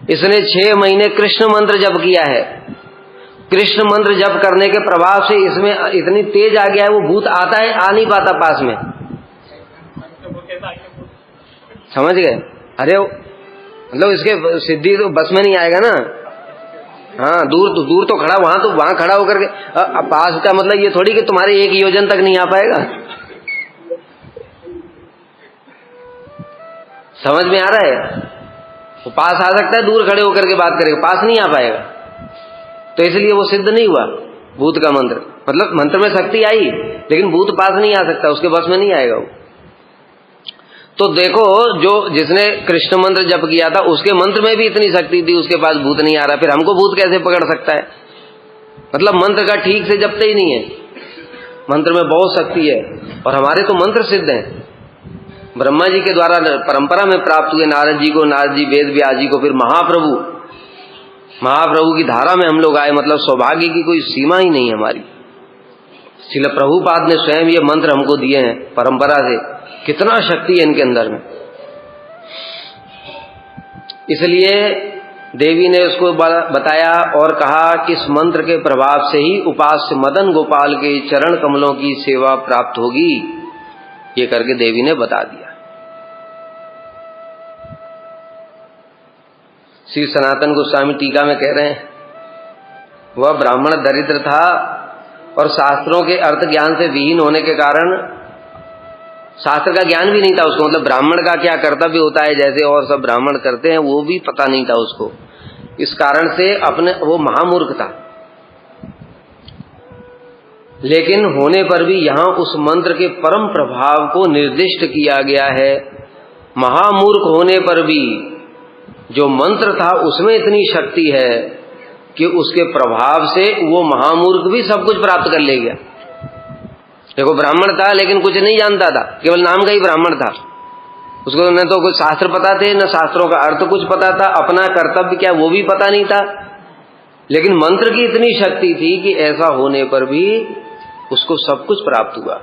इसने 6 महीने कृष्ण मंत्र जप किया है। कृष्ण मंत्र जप करने के प्रभाव से इसमें इतनी तेज आ गया है, वो भूत आता है, आ नहीं पाता पास में। समझ गए? अरे मतलब इसके सिद्धि तो बस में नहीं आएगा ना। हाँ, दूर तो खड़ा, वहां खड़ा होकर के पास का मतलब ये थोड़ी कि तुम्हारे 1 योजन तक नहीं आ पाएगा। समझ में आ रहा है? वो पास आ सकता है, दूर खड़े होकर के बात करेगा, पास नहीं आ पाएगा। तो इसलिए वो सिद्ध नहीं हुआ भूत का मंत्र। मतलब मंत्र में शक्ति आई लेकिन भूत पास नहीं आ सकता, उसके बस में नहीं आएगा वो। तो देखो, जो जिसने कृष्ण मंत्र जप किया था उसके मंत्र में भी इतनी शक्ति थी, उसके पास भूत नहीं आ रहा, फिर हमको भूत कैसे पकड़ सकता है? मतलब मंत्र का ठीक से जपते ही नहीं है। मंत्र में बहुत शक्ति है, और हमारे तो मंत्र सिद्ध हैं, ब्रह्मा जी के द्वारा परंपरा में प्राप्त हुए। नारद जी को, नारद जी वेद व्यास जी को, फिर महाप्रभु की धारा में हम लोग आए। मतलब सौभाग्य की कोई सीमा ही नहीं है हमारी। श्रील प्रभुपाद ने स्वयं ये मंत्र हमको दिए हैं परंपरा से। कितना शक्ति है इनके अंदर में। इसलिए देवी ने उसको बताया और कहा कि इस मंत्र के प्रभाव से ही उपास्य मदन गोपाल के चरण कमलों की सेवा प्राप्त होगी। ये करके देवी ने बता दिया। श्री सनातन गोस्वामी टीका में कह रहे हैं, वह ब्राह्मण दरिद्र था और शास्त्रों के अर्थ ज्ञान से विहीन होने के कारण शास्त्र का ज्ञान भी नहीं था उसको। मतलब ब्राह्मण का क्या कर्तव्य होता है, जैसे और सब ब्राह्मण करते हैं, वो भी पता नहीं था उसको। इस कारण से वो महामूर्ख था। लेकिन होने पर भी यहां उस मंत्र के परम प्रभाव को निर्दिष्ट किया गया है। महामूर्ख होने पर भी जो मंत्र था उसमें इतनी शक्ति है कि उसके प्रभाव से वो महामूर्ख भी सब कुछ प्राप्त कर ले गया। देखो, ब्राह्मण था लेकिन कुछ नहीं जानता था, केवल नाम का ही ब्राह्मण था। उसको न तो कुछ शास्त्र पता थे, न शास्त्रों का अर्थ कुछ पता था, अपना कर्तव्य क्या वो भी पता नहीं था। लेकिन मंत्र की इतनी शक्ति थी कि ऐसा होने पर भी उसको सब कुछ प्राप्त हुआ।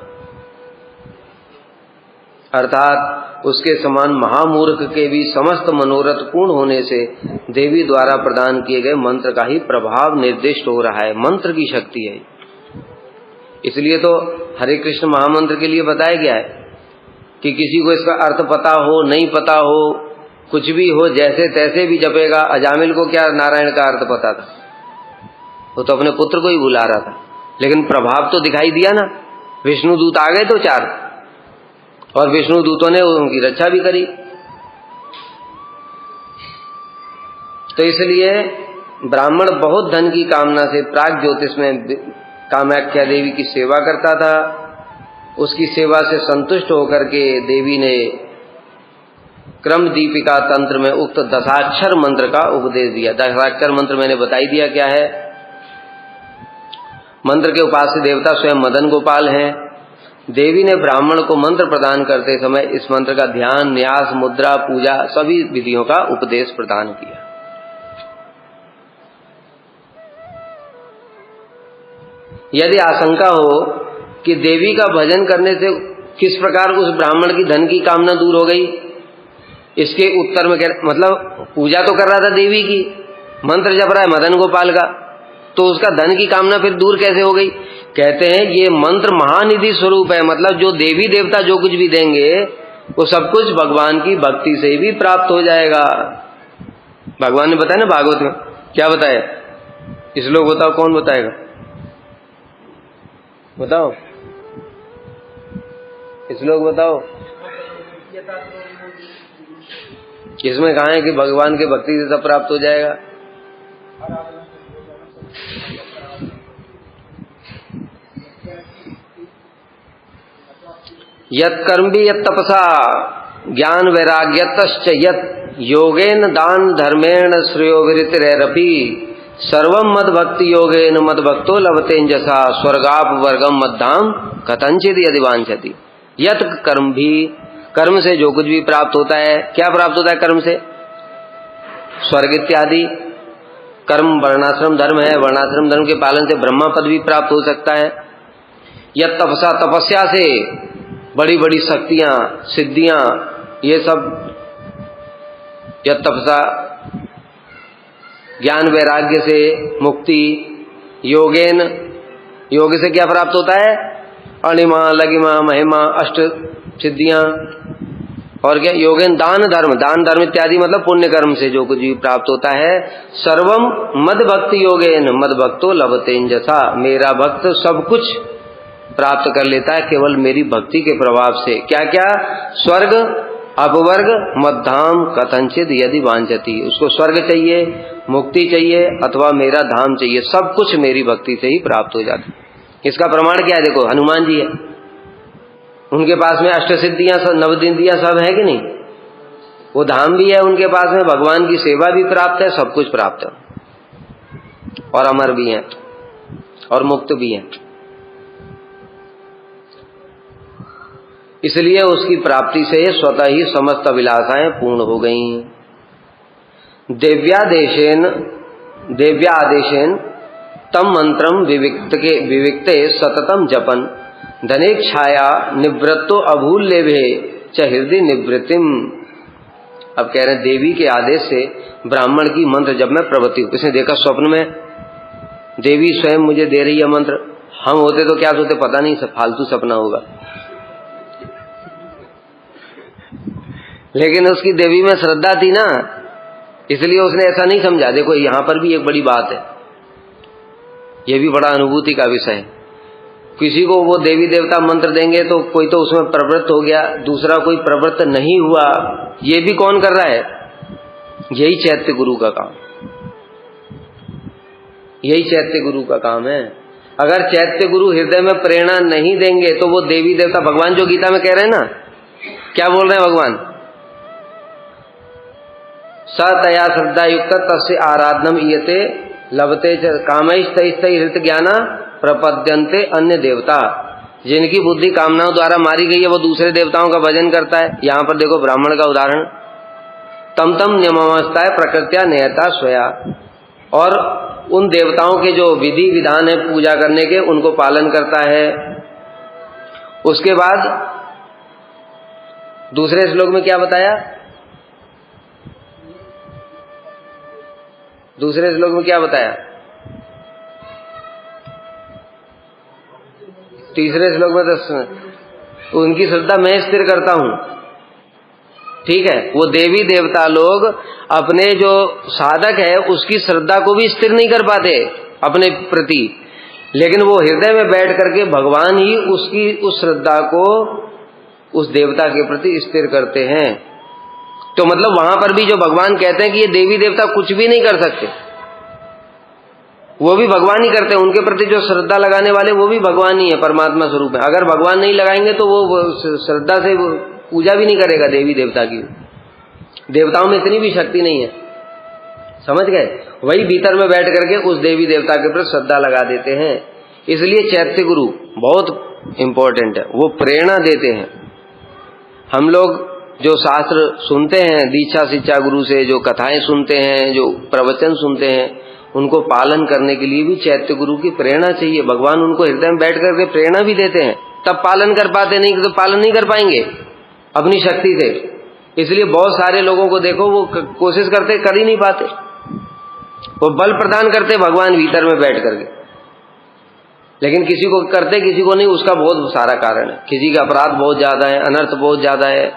अर्थात उसके समान महामूर्ख के भी समस्त मनोरथ पूर्ण होने से देवी द्वारा प्रदान किए गए मंत्र का ही प्रभाव निर्दिष्ट हो रहा है। मंत्र की शक्ति है। इसलिए तो हरे कृष्ण महामंत्र के लिए बताया गया है कि किसी को इसका अर्थ पता हो, नहीं पता हो, कुछ भी हो, जैसे तैसे भी जपेगा। अजामिल को क्या नारायण का अर्थ पता था? वो तो अपने पुत्र को ही बुला रहा था, लेकिन प्रभाव तो दिखाई दिया ना। विष्णु दूत आ गए तो 4, और विष्णु दूतों ने उनकी रक्षा भी करी। तो इसलिए ब्राह्मण बहुत धन की कामना से प्राग ज्योतिष में कामाख्या देवी की सेवा करता था। उसकी सेवा से संतुष्ट होकर के देवी ने क्रम दीपिका तंत्र में उक्त दशाक्षर मंत्र का उपदेश दिया। दशाक्षर मंत्र मैंने बताई दिया क्या है। मंत्र के उपास्य देवता स्वयं मदन गोपाल हैं। देवी ने ब्राह्मण को मंत्र प्रदान करते समय इस मंत्र का ध्यान, न्यास, मुद्रा, पूजा सभी विधियों का उपदेश प्रदान किया। यदि आशंका हो कि देवी का भजन करने से किस प्रकार उस ब्राह्मण की धन की कामना दूर हो गई, इसके उत्तर में मतलब पूजा तो कर रहा था देवी की, मंत्र जप रहा है मदन गोपाल का, तो उसका धन की कामना फिर दूर कैसे हो गई? कहते हैं ये मंत्र महानिधि स्वरूप है। मतलब जो देवी देवता जो कुछ भी देंगे वो सब कुछ भगवान की भक्ति से भी प्राप्त हो जाएगा। भगवान ने बताया ना भागवत में, क्या बताया? इस लोग बताओ, कौन बताएगा? बताओ, इस लोग बताओ, इसमें कहा है कि भगवान के भक्ति से सब प्राप्त हो जाएगा? यत कर्म भी यत तपसा ज्ञान वैराग्यतश्च यत योगेन दान धर्मेण श्रेयो विरतिरपि सर्वम मद भक्ति योगेन मद भक्तो लभतेंजसा स्वर्गाप वर्गम मद्धाम कथंचित यदि वांछति। यत कर्म भी, कर्म से जो कुछ भी प्राप्त होता है, क्या प्राप्त होता है कर्म से? स्वर्ग इत्यादि। कर्म वर्णाश्रम धर्म है, वर्णाश्रम धर्म के पालन से ब्रह्मा पद भी प्राप्त हो सकता है। यत तपसा, तपस्या से बड़ी बड़ी शक्तियां, सिद्धियां, ये सब। यत तपसा ज्ञान वैराग्य से मुक्ति। योगेन, योग से क्या प्राप्त होता है? अणिमा, लगिमा, महिमा, अष्ट सिद्धियां। और क्या? योगेन दान धर्म, दान धर्म इत्यादि मतलब पुण्य कर्म से जो कुछ भी प्राप्त होता है। सर्वम मद भक्ति योगेन मद भक्तो लभतेंजसा, मेरा भक्त सब कुछ प्राप्त कर लेता है केवल मेरी भक्ति के प्रभाव से। क्या क्या? स्वर्ग, अपवर्ग, मद्धाम कथंचित यदि वांछति। उसको स्वर्ग चाहिए, मुक्ति चाहिए, अथवा मेरा धाम चाहिए, सब कुछ मेरी भक्ति से ही प्राप्त हो जाता है। इसका प्रमाण क्या है? देखो, हनुमान जी है, उनके पास में अष्ट सिद्धियां सब, नवनिधियां सब है कि नहीं? वो धाम भी है उनके पास में, भगवान की सेवा भी प्राप्त है, सब कुछ प्राप्त है, और अमर भी हैं और मुक्त भी हैं। इसलिए उसकी प्राप्ति से स्वतः ही समस्त अभिलाषाएं पूर्ण हो गईं। देव्यादेशेन तम मंत्रम विविक्ते सततम जपन धनेक छाया निवृत्तो अभूल लेभे च हृदय निवृत्तिम। अब कह रहे हैं देवी के आदेश से ब्राह्मण की मंत्र जब मैं प्रवृत्ति हूं, किसने देखा स्वप्न में देवी स्वयं मुझे दे रही है मंत्र, हम होते तो क्या सोचते, पता नहीं सब फालतू सपना होगा, लेकिन उसकी देवी में श्रद्धा थी ना, इसलिए उसने ऐसा नहीं समझा। देखो यहां पर भी एक बड़ी बात है, यह भी बड़ा अनुभूति का विषय है। किसी को वो देवी देवता मंत्र देंगे तो कोई तो उसमें प्रवृत्त हो गया, दूसरा कोई प्रवृत्त नहीं हुआ, ये भी कौन कर रहा है? यही चैत्य गुरु का काम, यही चैत्य गुरु का काम है। अगर चैत्य गुरु हृदय में प्रेरणा नहीं देंगे तो वो देवी देवता, भगवान जो गीता में कह रहे हैं ना, क्या बोल रहे हैं भगवान? सतया श्रद्धा युक्त तस्य आराधनम ईयते लभते कामैस्तैस्तै हृत ज्ञाना प्रपद्यन्ते अन्य देवता। जिनकी बुद्धि कामनाओं द्वारा मारी गई है वो दूसरे देवताओं का भजन करता है। यहां पर देखो ब्राह्मण का उदाहरण, तम तम नियमावस्थाए प्रकृत्या नियता स्वया, और उन देवताओं के जो विधि विधान है पूजा करने के उनको पालन करता है। उसके बाद दूसरे श्लोक में क्या बताया? दूसरे श्लोक में क्या बताया? तीसरे श्लोक में तो उनकी श्रद्धा मैं स्थिर करता हूं, ठीक है। वो देवी देवता लोग अपने जो साधक है उसकी श्रद्धा को भी स्थिर नहीं कर पाते अपने प्रति, लेकिन वो हृदय में बैठ करके भगवान ही उसकी उस श्रद्धा को उस देवता के प्रति स्थिर करते हैं। तो मतलब वहां पर भी जो भगवान कहते हैं कि ये देवी देवता कुछ भी नहीं कर सकते, वो भी भगवान ही करते हैं। उनके प्रति जो श्रद्धा लगाने वाले वो भी भगवान ही है, परमात्मा स्वरूप है। अगर भगवान नहीं लगाएंगे तो वो श्रद्धा से पूजा भी नहीं करेगा देवी देवता की। देवताओं में इतनी भी शक्ति नहीं है, समझ गए? वही भीतर में बैठ करके उस देवी देवता के प्रति श्रद्धा लगा देते हैं। इसलिए चैत्य गुरु बहुत इंपॉर्टेंट है, वो प्रेरणा देते हैं। हम लोग जो शास्त्र सुनते हैं दीक्षा शिक्षा गुरु से, जो कथाएं सुनते हैं, जो प्रवचन सुनते हैं, उनको पालन करने के लिए भी चैत्य गुरु की प्रेरणा चाहिए। भगवान उनको हृदय में बैठ करके प्रेरणा भी देते हैं, तब पालन कर पाते, नहीं तो पालन नहीं कर पाएंगे अपनी शक्ति से। इसलिए बहुत सारे लोगों को देखो वो कोशिश करते, कर ही नहीं पाते। वो बल प्रदान करते भगवान भीतर में बैठ करके, लेकिन किसी को करते किसी को नहीं। उसका बहुत सारा कारण है। किसी का अपराध बहुत ज्यादा है, अनर्थ बहुत ज्यादा है,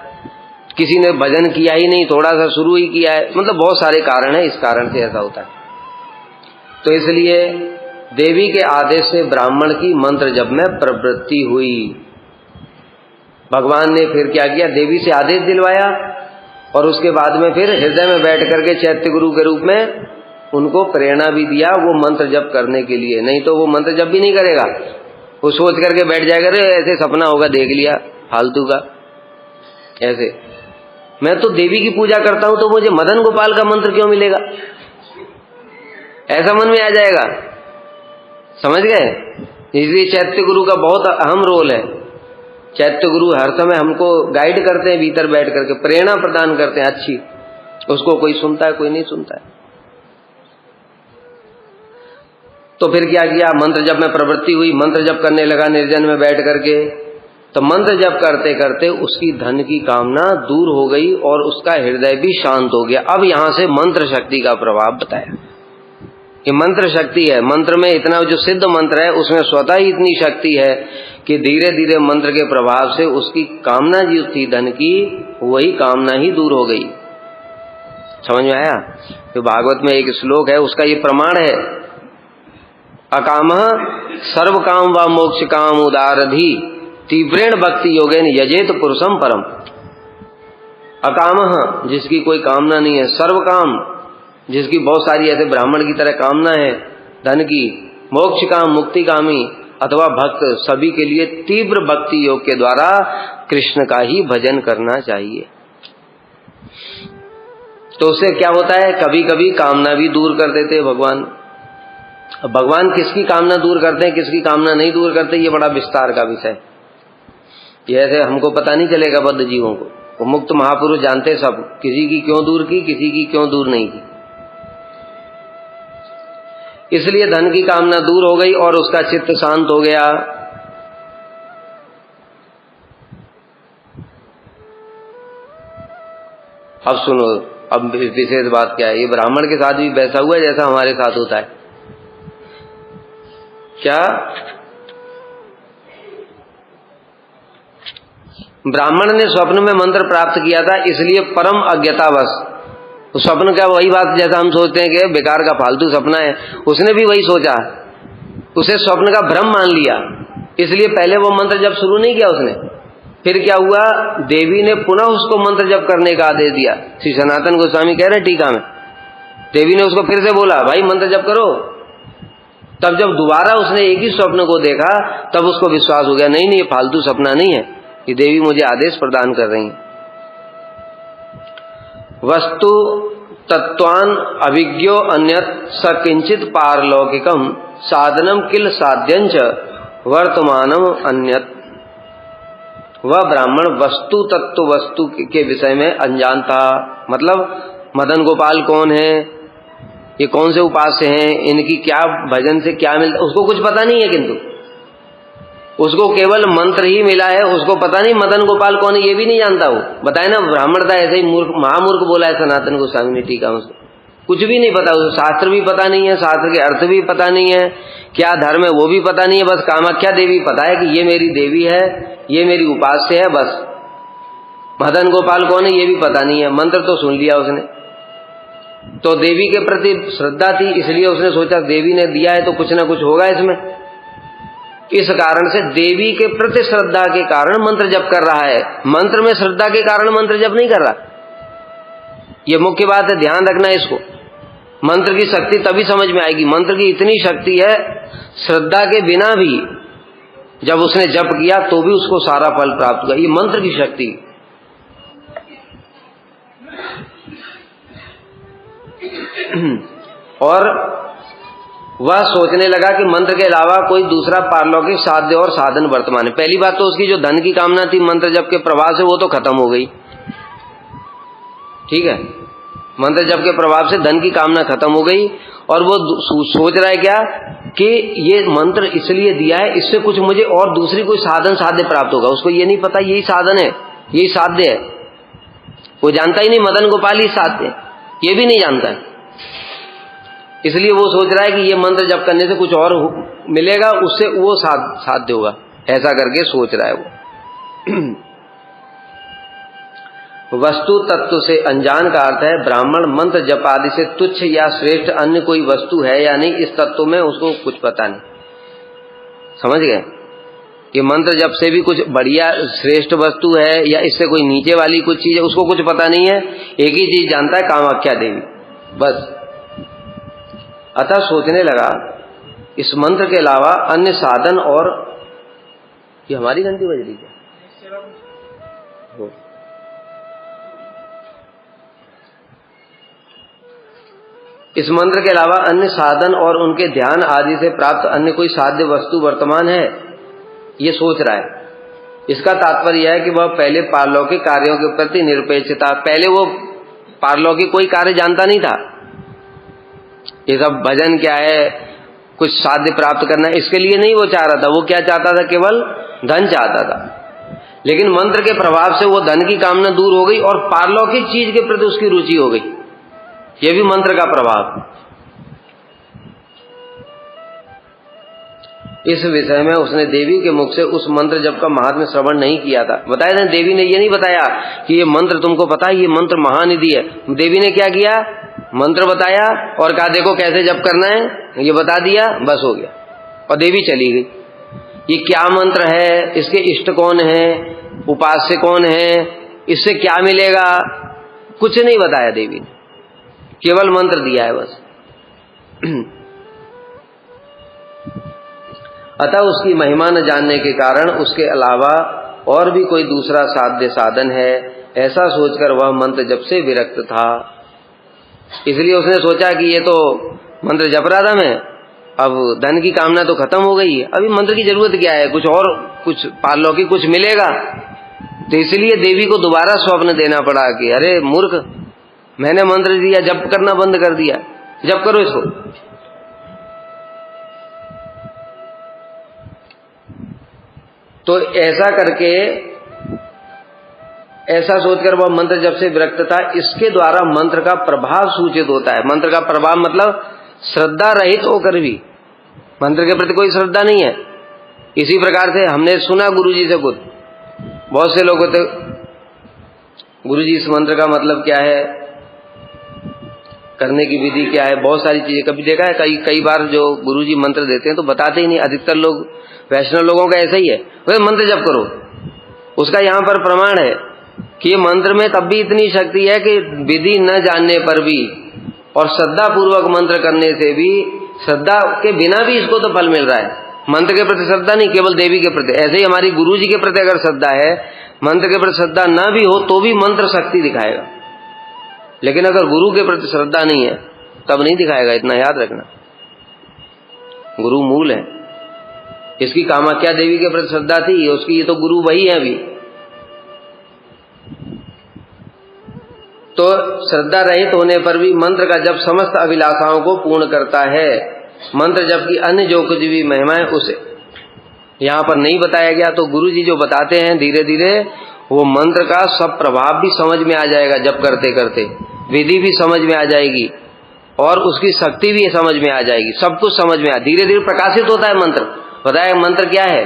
किसी ने भजन किया ही नहीं, थोड़ा सा शुरू ही किया है, मतलब बहुत सारे कारण है। इस कारण से ऐसा होता है। तो इसलिए देवी के आदेश से ब्राह्मण की मंत्र जप में प्रवृत्ति हुई। भगवान ने फिर क्या किया? देवी से आदेश दिलवाया और उसके बाद में फिर हृदय में बैठ करके चैत्य गुरु के रूप में उनको प्रेरणा भी दिया वो मंत्र जप करने के लिए। नहीं तो वो मंत्र जप भी नहीं करेगा, वो सोच करके बैठ जाएगा, अरे ऐसे सपना होगा, देख लिया फालतू का। ऐसे मैं तो देवी की पूजा करता हूं तो मुझे मदन गोपाल का मंत्र क्यों मिलेगा, ऐसा मन में आ जाएगा, समझ गए? इसलिए चैत्य गुरु का बहुत अहम रोल है। चैत्य गुरु हर समय हमको गाइड करते हैं, भीतर बैठ करके प्रेरणा प्रदान करते हैं अच्छी। उसको कोई सुनता है, कोई नहीं सुनता है। तो फिर क्या किया? मंत्र जप में प्रवृत्ति हुई, मंत्र जप करने लगा निर्जन में बैठ करके। तो मंत्र जप करते करते उसकी धन की कामना दूर हो गई और उसका हृदय भी शांत हो गया। अब यहां से मंत्र शक्ति का प्रभाव बताया कि मंत्र शक्ति है। मंत्र में इतना, जो सिद्ध मंत्र है उसमें स्वतः ही इतनी शक्ति है कि धीरे धीरे मंत्र के प्रभाव से उसकी कामना जो थी धन की, वही कामना ही दूर हो गई। समझ में आया? तो भागवत में एक श्लोक है, उसका ये प्रमाण है। अकामः सर्व काम व मोक्ष काम उदारधि तीव्रेण भक्ति योगेन यजेत पुरुषम परम। अकामः, जिसकी कोई कामना नहीं है, सर्व काम, जिसकी बहुत सारी ऐसे ब्राह्मण की तरह कामना है धन की, मोक्ष काम, मुक्ति कामी, अथवा भक्त सभी के लिए तीव्र भक्ति योग के द्वारा कृष्ण का ही भजन करना चाहिए। तो उससे क्या होता है, कभी कभी कामना भी दूर कर देते हैं भगवान। अब भगवान किसकी कामना दूर करते हैं, किसकी कामना नहीं दूर करते, ये बड़ा विस्तार का विषय। ये ऐसे हमको पता नहीं चलेगा बद्ध जीवों को, वो मुक्त महापुरुष जानते सब, किसी की क्यों दूर की, किसी की क्यों दूर नहीं की। इसलिए धन की कामना दूर हो गई और उसका चित्त शांत हो गया। अब सुनो, अब विशेष बात क्या है, ये ब्राह्मण के साथ भी वैसा हुआ जैसा हमारे साथ होता है। क्या ब्राह्मण ने स्वप्न में मंत्र प्राप्त किया था, इसलिए परम अज्ञतावश, तो स्वप्न का वही बात जैसा हम सोचते हैं कि बेकार का फालतू सपना है, उसने भी वही सोचा, उसे स्वप्न का भ्रम मान लिया, इसलिए पहले वो मंत्र जब शुरू नहीं किया उसने। फिर क्या हुआ, देवी ने पुनः उसको मंत्र जप करने का आदेश दिया। श्री सनातन गोस्वामी कह रहे टीका में, देवी ने उसको फिर से बोला भाई मंत्र जप करो। तब जब दोबारा उसने एक ही स्वप्न को देखा तब उसको विश्वास हो गया, नहीं नहीं ये फालतू सपना नहीं है, ये देवी मुझे आदेश प्रदान कर रही है। वस्तु तत्वान अभिज्ञो अन्यत स किंचित पारलौकिकम साधनम किल साध्यंच वर्तमानम अन्यत। वह ब्राह्मण वस्तु तत्व वस्तु के विषय में अनजान था। मतलब मदन गोपाल कौन है, ये कौन से उपास्य हैं, इनकी क्या भजन से क्या मिलता, उसको कुछ पता नहीं है। किंतु उसको केवल मंत्र ही मिला है, उसको पता नहीं मदन गोपाल कौन है, ये भी नहीं जानता वो। बताए ना, ब्राह्मण था ऐसे ही मूर्ख, महामूर्ख बोला है सनातन गोस्वामी ने टीका में। कुछ भी नहीं पता, उसको शास्त्र भी पता नहीं है, शास्त्र के अर्थ भी पता नहीं है, क्या धर्म है वो भी पता नहीं है। बस कामाख्या देवी पता है कि ये मेरी देवी है, ये मेरी उपास्य है, बस। मदन गोपाल कौन है ये भी पता नहीं है, मंत्र तो सुन लिया उसने। तो देवी के प्रति श्रद्धा थी, इसलिए उसने सोचा देवी ने दिया है तो कुछ ना कुछ होगा इसमें। इस कारण से देवी के प्रति श्रद्धा के कारण मंत्र जप कर रहा है, मंत्र में श्रद्धा के कारण मंत्र जप नहीं कर रहा। ये मुख्य बात है, ध्यान रखना इसको। मंत्र की शक्ति तभी समझ में आएगी। मंत्र की इतनी शक्ति है, श्रद्धा के बिना भी जब उसने जप किया तो भी उसको सारा फल प्राप्त हुआ। ये मंत्र की शक्ति। और वह सोचने लगा कि मंत्र के अलावा कोई दूसरा पारलौकिक साध्य और साधन वर्तमान है। पहली बात तो उसकी जो धन की कामना थी मंत्र जप के प्रभाव से, वो तो खत्म हो गई। ठीक है, मंत्र जप के प्रभाव से धन की कामना खत्म हो गई। और वो सोच रहा है क्या कि ये मंत्र इसलिए दिया है, इससे कुछ मुझे और दूसरी कोई साधन साध्य प्राप्त होगा। उसको ये नहीं पता यही साधन है, यही साध्य है। वो जानता ही नहीं मदन गोपाल ही साध्य है, ये भी नहीं जानता है। इसलिए वो सोच रहा है कि ये मंत्र जप करने से कुछ और मिलेगा, उससे वो साध्य होगा, ऐसा करके सोच रहा है वो। वस्तु तत्व से अनजान का अर्थ है ब्राह्मण मंत्र जप आदि से तुच्छ या श्रेष्ठ अन्य कोई वस्तु है या नहीं, इस तत्व में उसको कुछ पता नहीं। समझ गए, ये मंत्र जप से भी कुछ बढ़िया श्रेष्ठ वस्तु है या इससे कोई नीचे वाली कुछ चीज है, उसको कुछ पता नहीं है। एक ही चीज जानता है, कामाख्या देवी, बस। अतः सोचने लगा इस मंत्र के अलावा अन्य साधन और, ये हमारी घंटी बज रही है, इस मंत्र के अलावा अन्य साधन और उनके ध्यान आदि से प्राप्त अन्य कोई साध्य वस्तु वर्तमान है, ये सोच रहा है। इसका तात्पर्य यह है कि वह पहले पारलौकिक कार्यों के प्रति निरपेक्ष था। पहले वो पारलौकिक कोई कार्य जानता नहीं था। ये सब भजन क्या है, कुछ साध्य प्राप्त करना, इसके लिए नहीं वो चाह रहा था। वो क्या चाहता था, केवल धन चाहता था। लेकिन मंत्र के प्रभाव से वो धन की कामना दूर हो गई और पारलौकिक चीज के प्रति उसकी रुचि हो गई। ये भी मंत्र का प्रभाव। इस विषय में उसने देवी के मुख से उस मंत्र जप का महात्म्य श्रवण नहीं किया था। बताया था, देवी ने ये नहीं बताया कि ये मंत्र तुमको पता है, ये मंत्र महानिधि है। देवी ने क्या किया, मंत्र बताया और कहा देखो कैसे जप करना है, ये बता दिया, बस हो गया, और देवी चली गई। ये क्या मंत्र है, इसके इष्ट कौन है, उपास्य कौन है, इससे क्या मिलेगा, कुछ नहीं बताया देवी ने, केवल मंत्र दिया है बस। अतः उसकी महिमा न जानने के कारण उसके अलावा और भी कोई दूसरा साध्य साधन है, ऐसा सोचकर वह मंत्र जप से विरक्त था। इसलिए उसने सोचा कि ये तो मंत्र जप रहा था मैं, अब धन की कामना तो खत्म हो गई है, अभी मंत्र की जरूरत क्या है, कुछ और, कुछ पारलौकिक कुछ मिलेगा। तो इसलिए देवी को दोबारा स्वप्न देना पड़ा कि अरे मूर्ख, मैंने मंत्र दिया, जप करना बंद कर दिया, जप करो इसको। तो ऐसा करके, ऐसा सोचकर वह मंत्र जप से विरक्त था। इसके द्वारा मंत्र का प्रभाव सूचित होता है। मंत्र का प्रभाव मतलब श्रद्धा रहित होकर भी, मंत्र के प्रति कोई श्रद्धा नहीं है। इसी प्रकार से हमने सुना गुरुजी से खुद, बहुत से लोग होते, गुरुजी इस मंत्र का मतलब क्या है, करने की विधि क्या है, बहुत सारी चीजें कभी देखा है। कई बार जो गुरुजी मंत्र देते हैं तो बताते ही नहीं। अधिकतर लोग, वैष्णव लोगों का ऐसा ही है, वे मंत्र जप करो। उसका यहाँ पर प्रमाण है कि मंत्र में तब भी इतनी शक्ति है कि विधि न जानने पर भी और श्रद्धा पूर्वक मंत्र करने से भी, श्रद्धा के बिना भी इसको तो फल मिल रहा है। मंत्र के प्रति श्रद्धा नहीं, केवल देवी के प्रति। ऐसे ही हमारी गुरुजी के प्रति अगर श्रद्धा है, मंत्र के प्रति श्रद्धा न भी हो तो भी मंत्र शक्ति दिखाएगा। लेकिन अगर गुरु के प्रति श्रद्धा नहीं है तब नहीं दिखाएगा, इतना याद रखना। गुरु मूल है। इसकी कामाख्या देवी के प्रति श्रद्धा थी, उसकी, ये तो गुरु वही है अभी। तो श्रद्धा रहित होने पर भी मंत्र का जप समस्त अभिलाषाओं को पूर्ण करता है। मंत्र जप की अन्य जो कुछ भी महिमा है उसे यहाँ पर नहीं बताया गया। तो गुरु जी जो बताते हैं, धीरे धीरे वो मंत्र का सब प्रभाव भी समझ में आ जाएगा। जप करते करते विधि भी समझ में आ जाएगी और उसकी शक्ति भी समझ में आ जाएगी, सब कुछ समझ में आ, धीरे धीरे प्रकाशित होता है मंत्र। बताया मंत्र क्या है,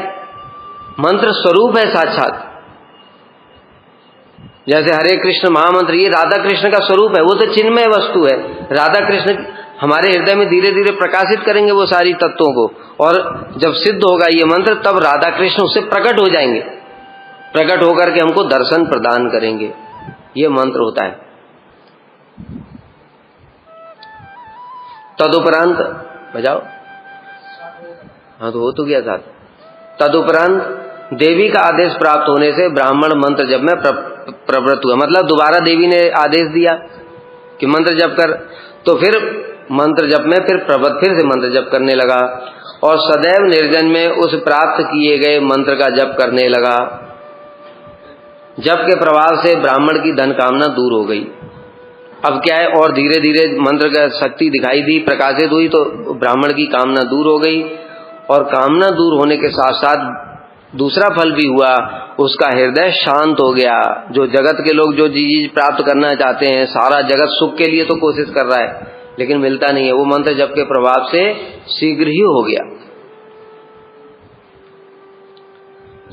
मंत्र स्वरूप है साक्षात। जैसे हरे कृष्ण महामंत्र, ये राधा कृष्ण का स्वरूप है, वो तो चिन्मय वस्तु है। राधा कृष्ण हमारे हृदय में धीरे धीरे प्रकाशित करेंगे वो सारी तत्वों को, और जब सिद्ध होगा ये मंत्र तब राधा कृष्ण उससे प्रकट हो जाएंगे, प्रकट होकर के हमको दर्शन प्रदान करेंगे। ये मंत्र होता है। तदुपरांत बजाओ, हाँ तो हो तो गया साथ। तदुपरांत देवी का आदेश प्राप्त होने से ब्राह्मण मंत्र जप में प्रवृत्त हुआ। मतलब दोबारा देवी ने आदेश दिया कि मंत्र जप कर, तो फिर मंत्र जप में फिर से मंत्र जप करने लगा और सदैव निर्जन में उस प्राप्त किए गए मंत्र का जप करने लगा। जप के प्रभाव से ब्राह्मण की धन कामना दूर हो गई। अब क्या है, और धीरे धीरे मंत्र का शक्ति दिखाई दी, प्रकाशित हुई, तो ब्राह्मण की कामना दूर हो गई। और कामना दूर होने के साथ साथ दूसरा फल भी हुआ, उसका हृदय शांत हो गया। जो जगत के लोग जो चीज प्राप्त करना चाहते हैं, सारा जगत सुख के लिए तो कोशिश कर रहा है लेकिन मिलता नहीं है, वो मंत्र जप के प्रभाव से शीघ्र ही हो गया।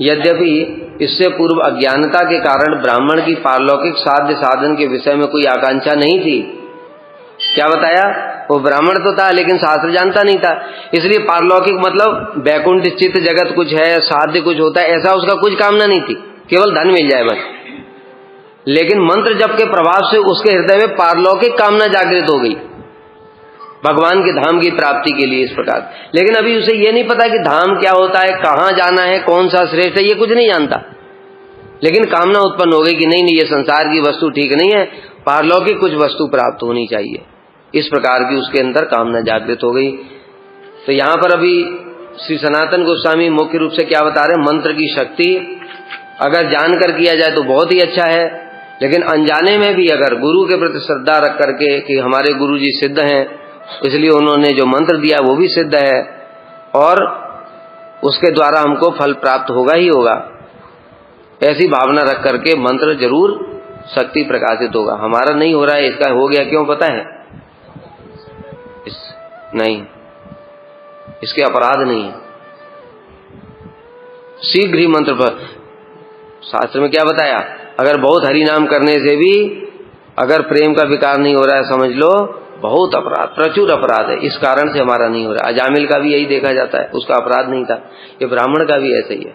यद्यपि इससे पूर्व अज्ञानता के कारण ब्राह्मण की पारलौकिक साध्य साधन के विषय में कोई आकांक्षा नहीं थी। क्या बताया, वो ब्राह्मण तो था लेकिन शास्त्र जानता नहीं था, इसलिए पारलौकिक मतलब वैकुंठ चित्त जगत कुछ है, साध्य कुछ होता है, ऐसा उसका कुछ कामना नहीं थी, केवल धन मिल जाए बस। लेकिन मंत्र जप के प्रभाव से उसके हृदय में पारलौकिक कामना जागृत हो गई, भगवान के धाम की प्राप्ति के लिए। इस प्रकार, लेकिन अभी उसे ये नहीं पता कि धाम क्या होता है, कहाँ जाना है, कौन सा श्रेष्ठ है, ये कुछ नहीं जानता। लेकिन कामना उत्पन्न हो गई कि नहीं ये संसार की वस्तु ठीक नहीं है, पारलौकिक कुछ वस्तु प्राप्त होनी चाहिए। इस प्रकार की उसके अंदर कामना जागृत हो गई। तो यहाँ पर अभी श्री सनातन गोस्वामी मुख्य रूप से क्या बता रहे हैं, मंत्र की शक्ति अगर जानकर किया जाए तो बहुत ही अच्छा है, लेकिन अनजाने में भी अगर गुरु के प्रति श्रद्धा रख करके कि हमारे गुरु जी सिद्ध हैं, इसलिए उन्होंने जो मंत्र दिया वो भी सिद्ध है और उसके द्वारा हमको फल प्राप्त होगा ही होगा, ऐसी भावना रख करके मंत्र जरूर शक्ति प्रकाशित होगा। हमारा नहीं हो रहा है, इसका हो गया क्यों पता है, नहीं, इसके अपराध नहीं है, शीघ्र ही मंत्र पर। शास्त्र में क्या बताया, अगर बहुत हरि नाम करने से भी अगर प्रेम का विकार नहीं हो रहा है, समझ लो बहुत अपराध, प्रचुर अपराध है, इस कारण से हमारा नहीं हो रहा। अजामिल का भी यही देखा जाता है, उसका अपराध नहीं था, ये ब्राह्मण का भी ऐसा ही है।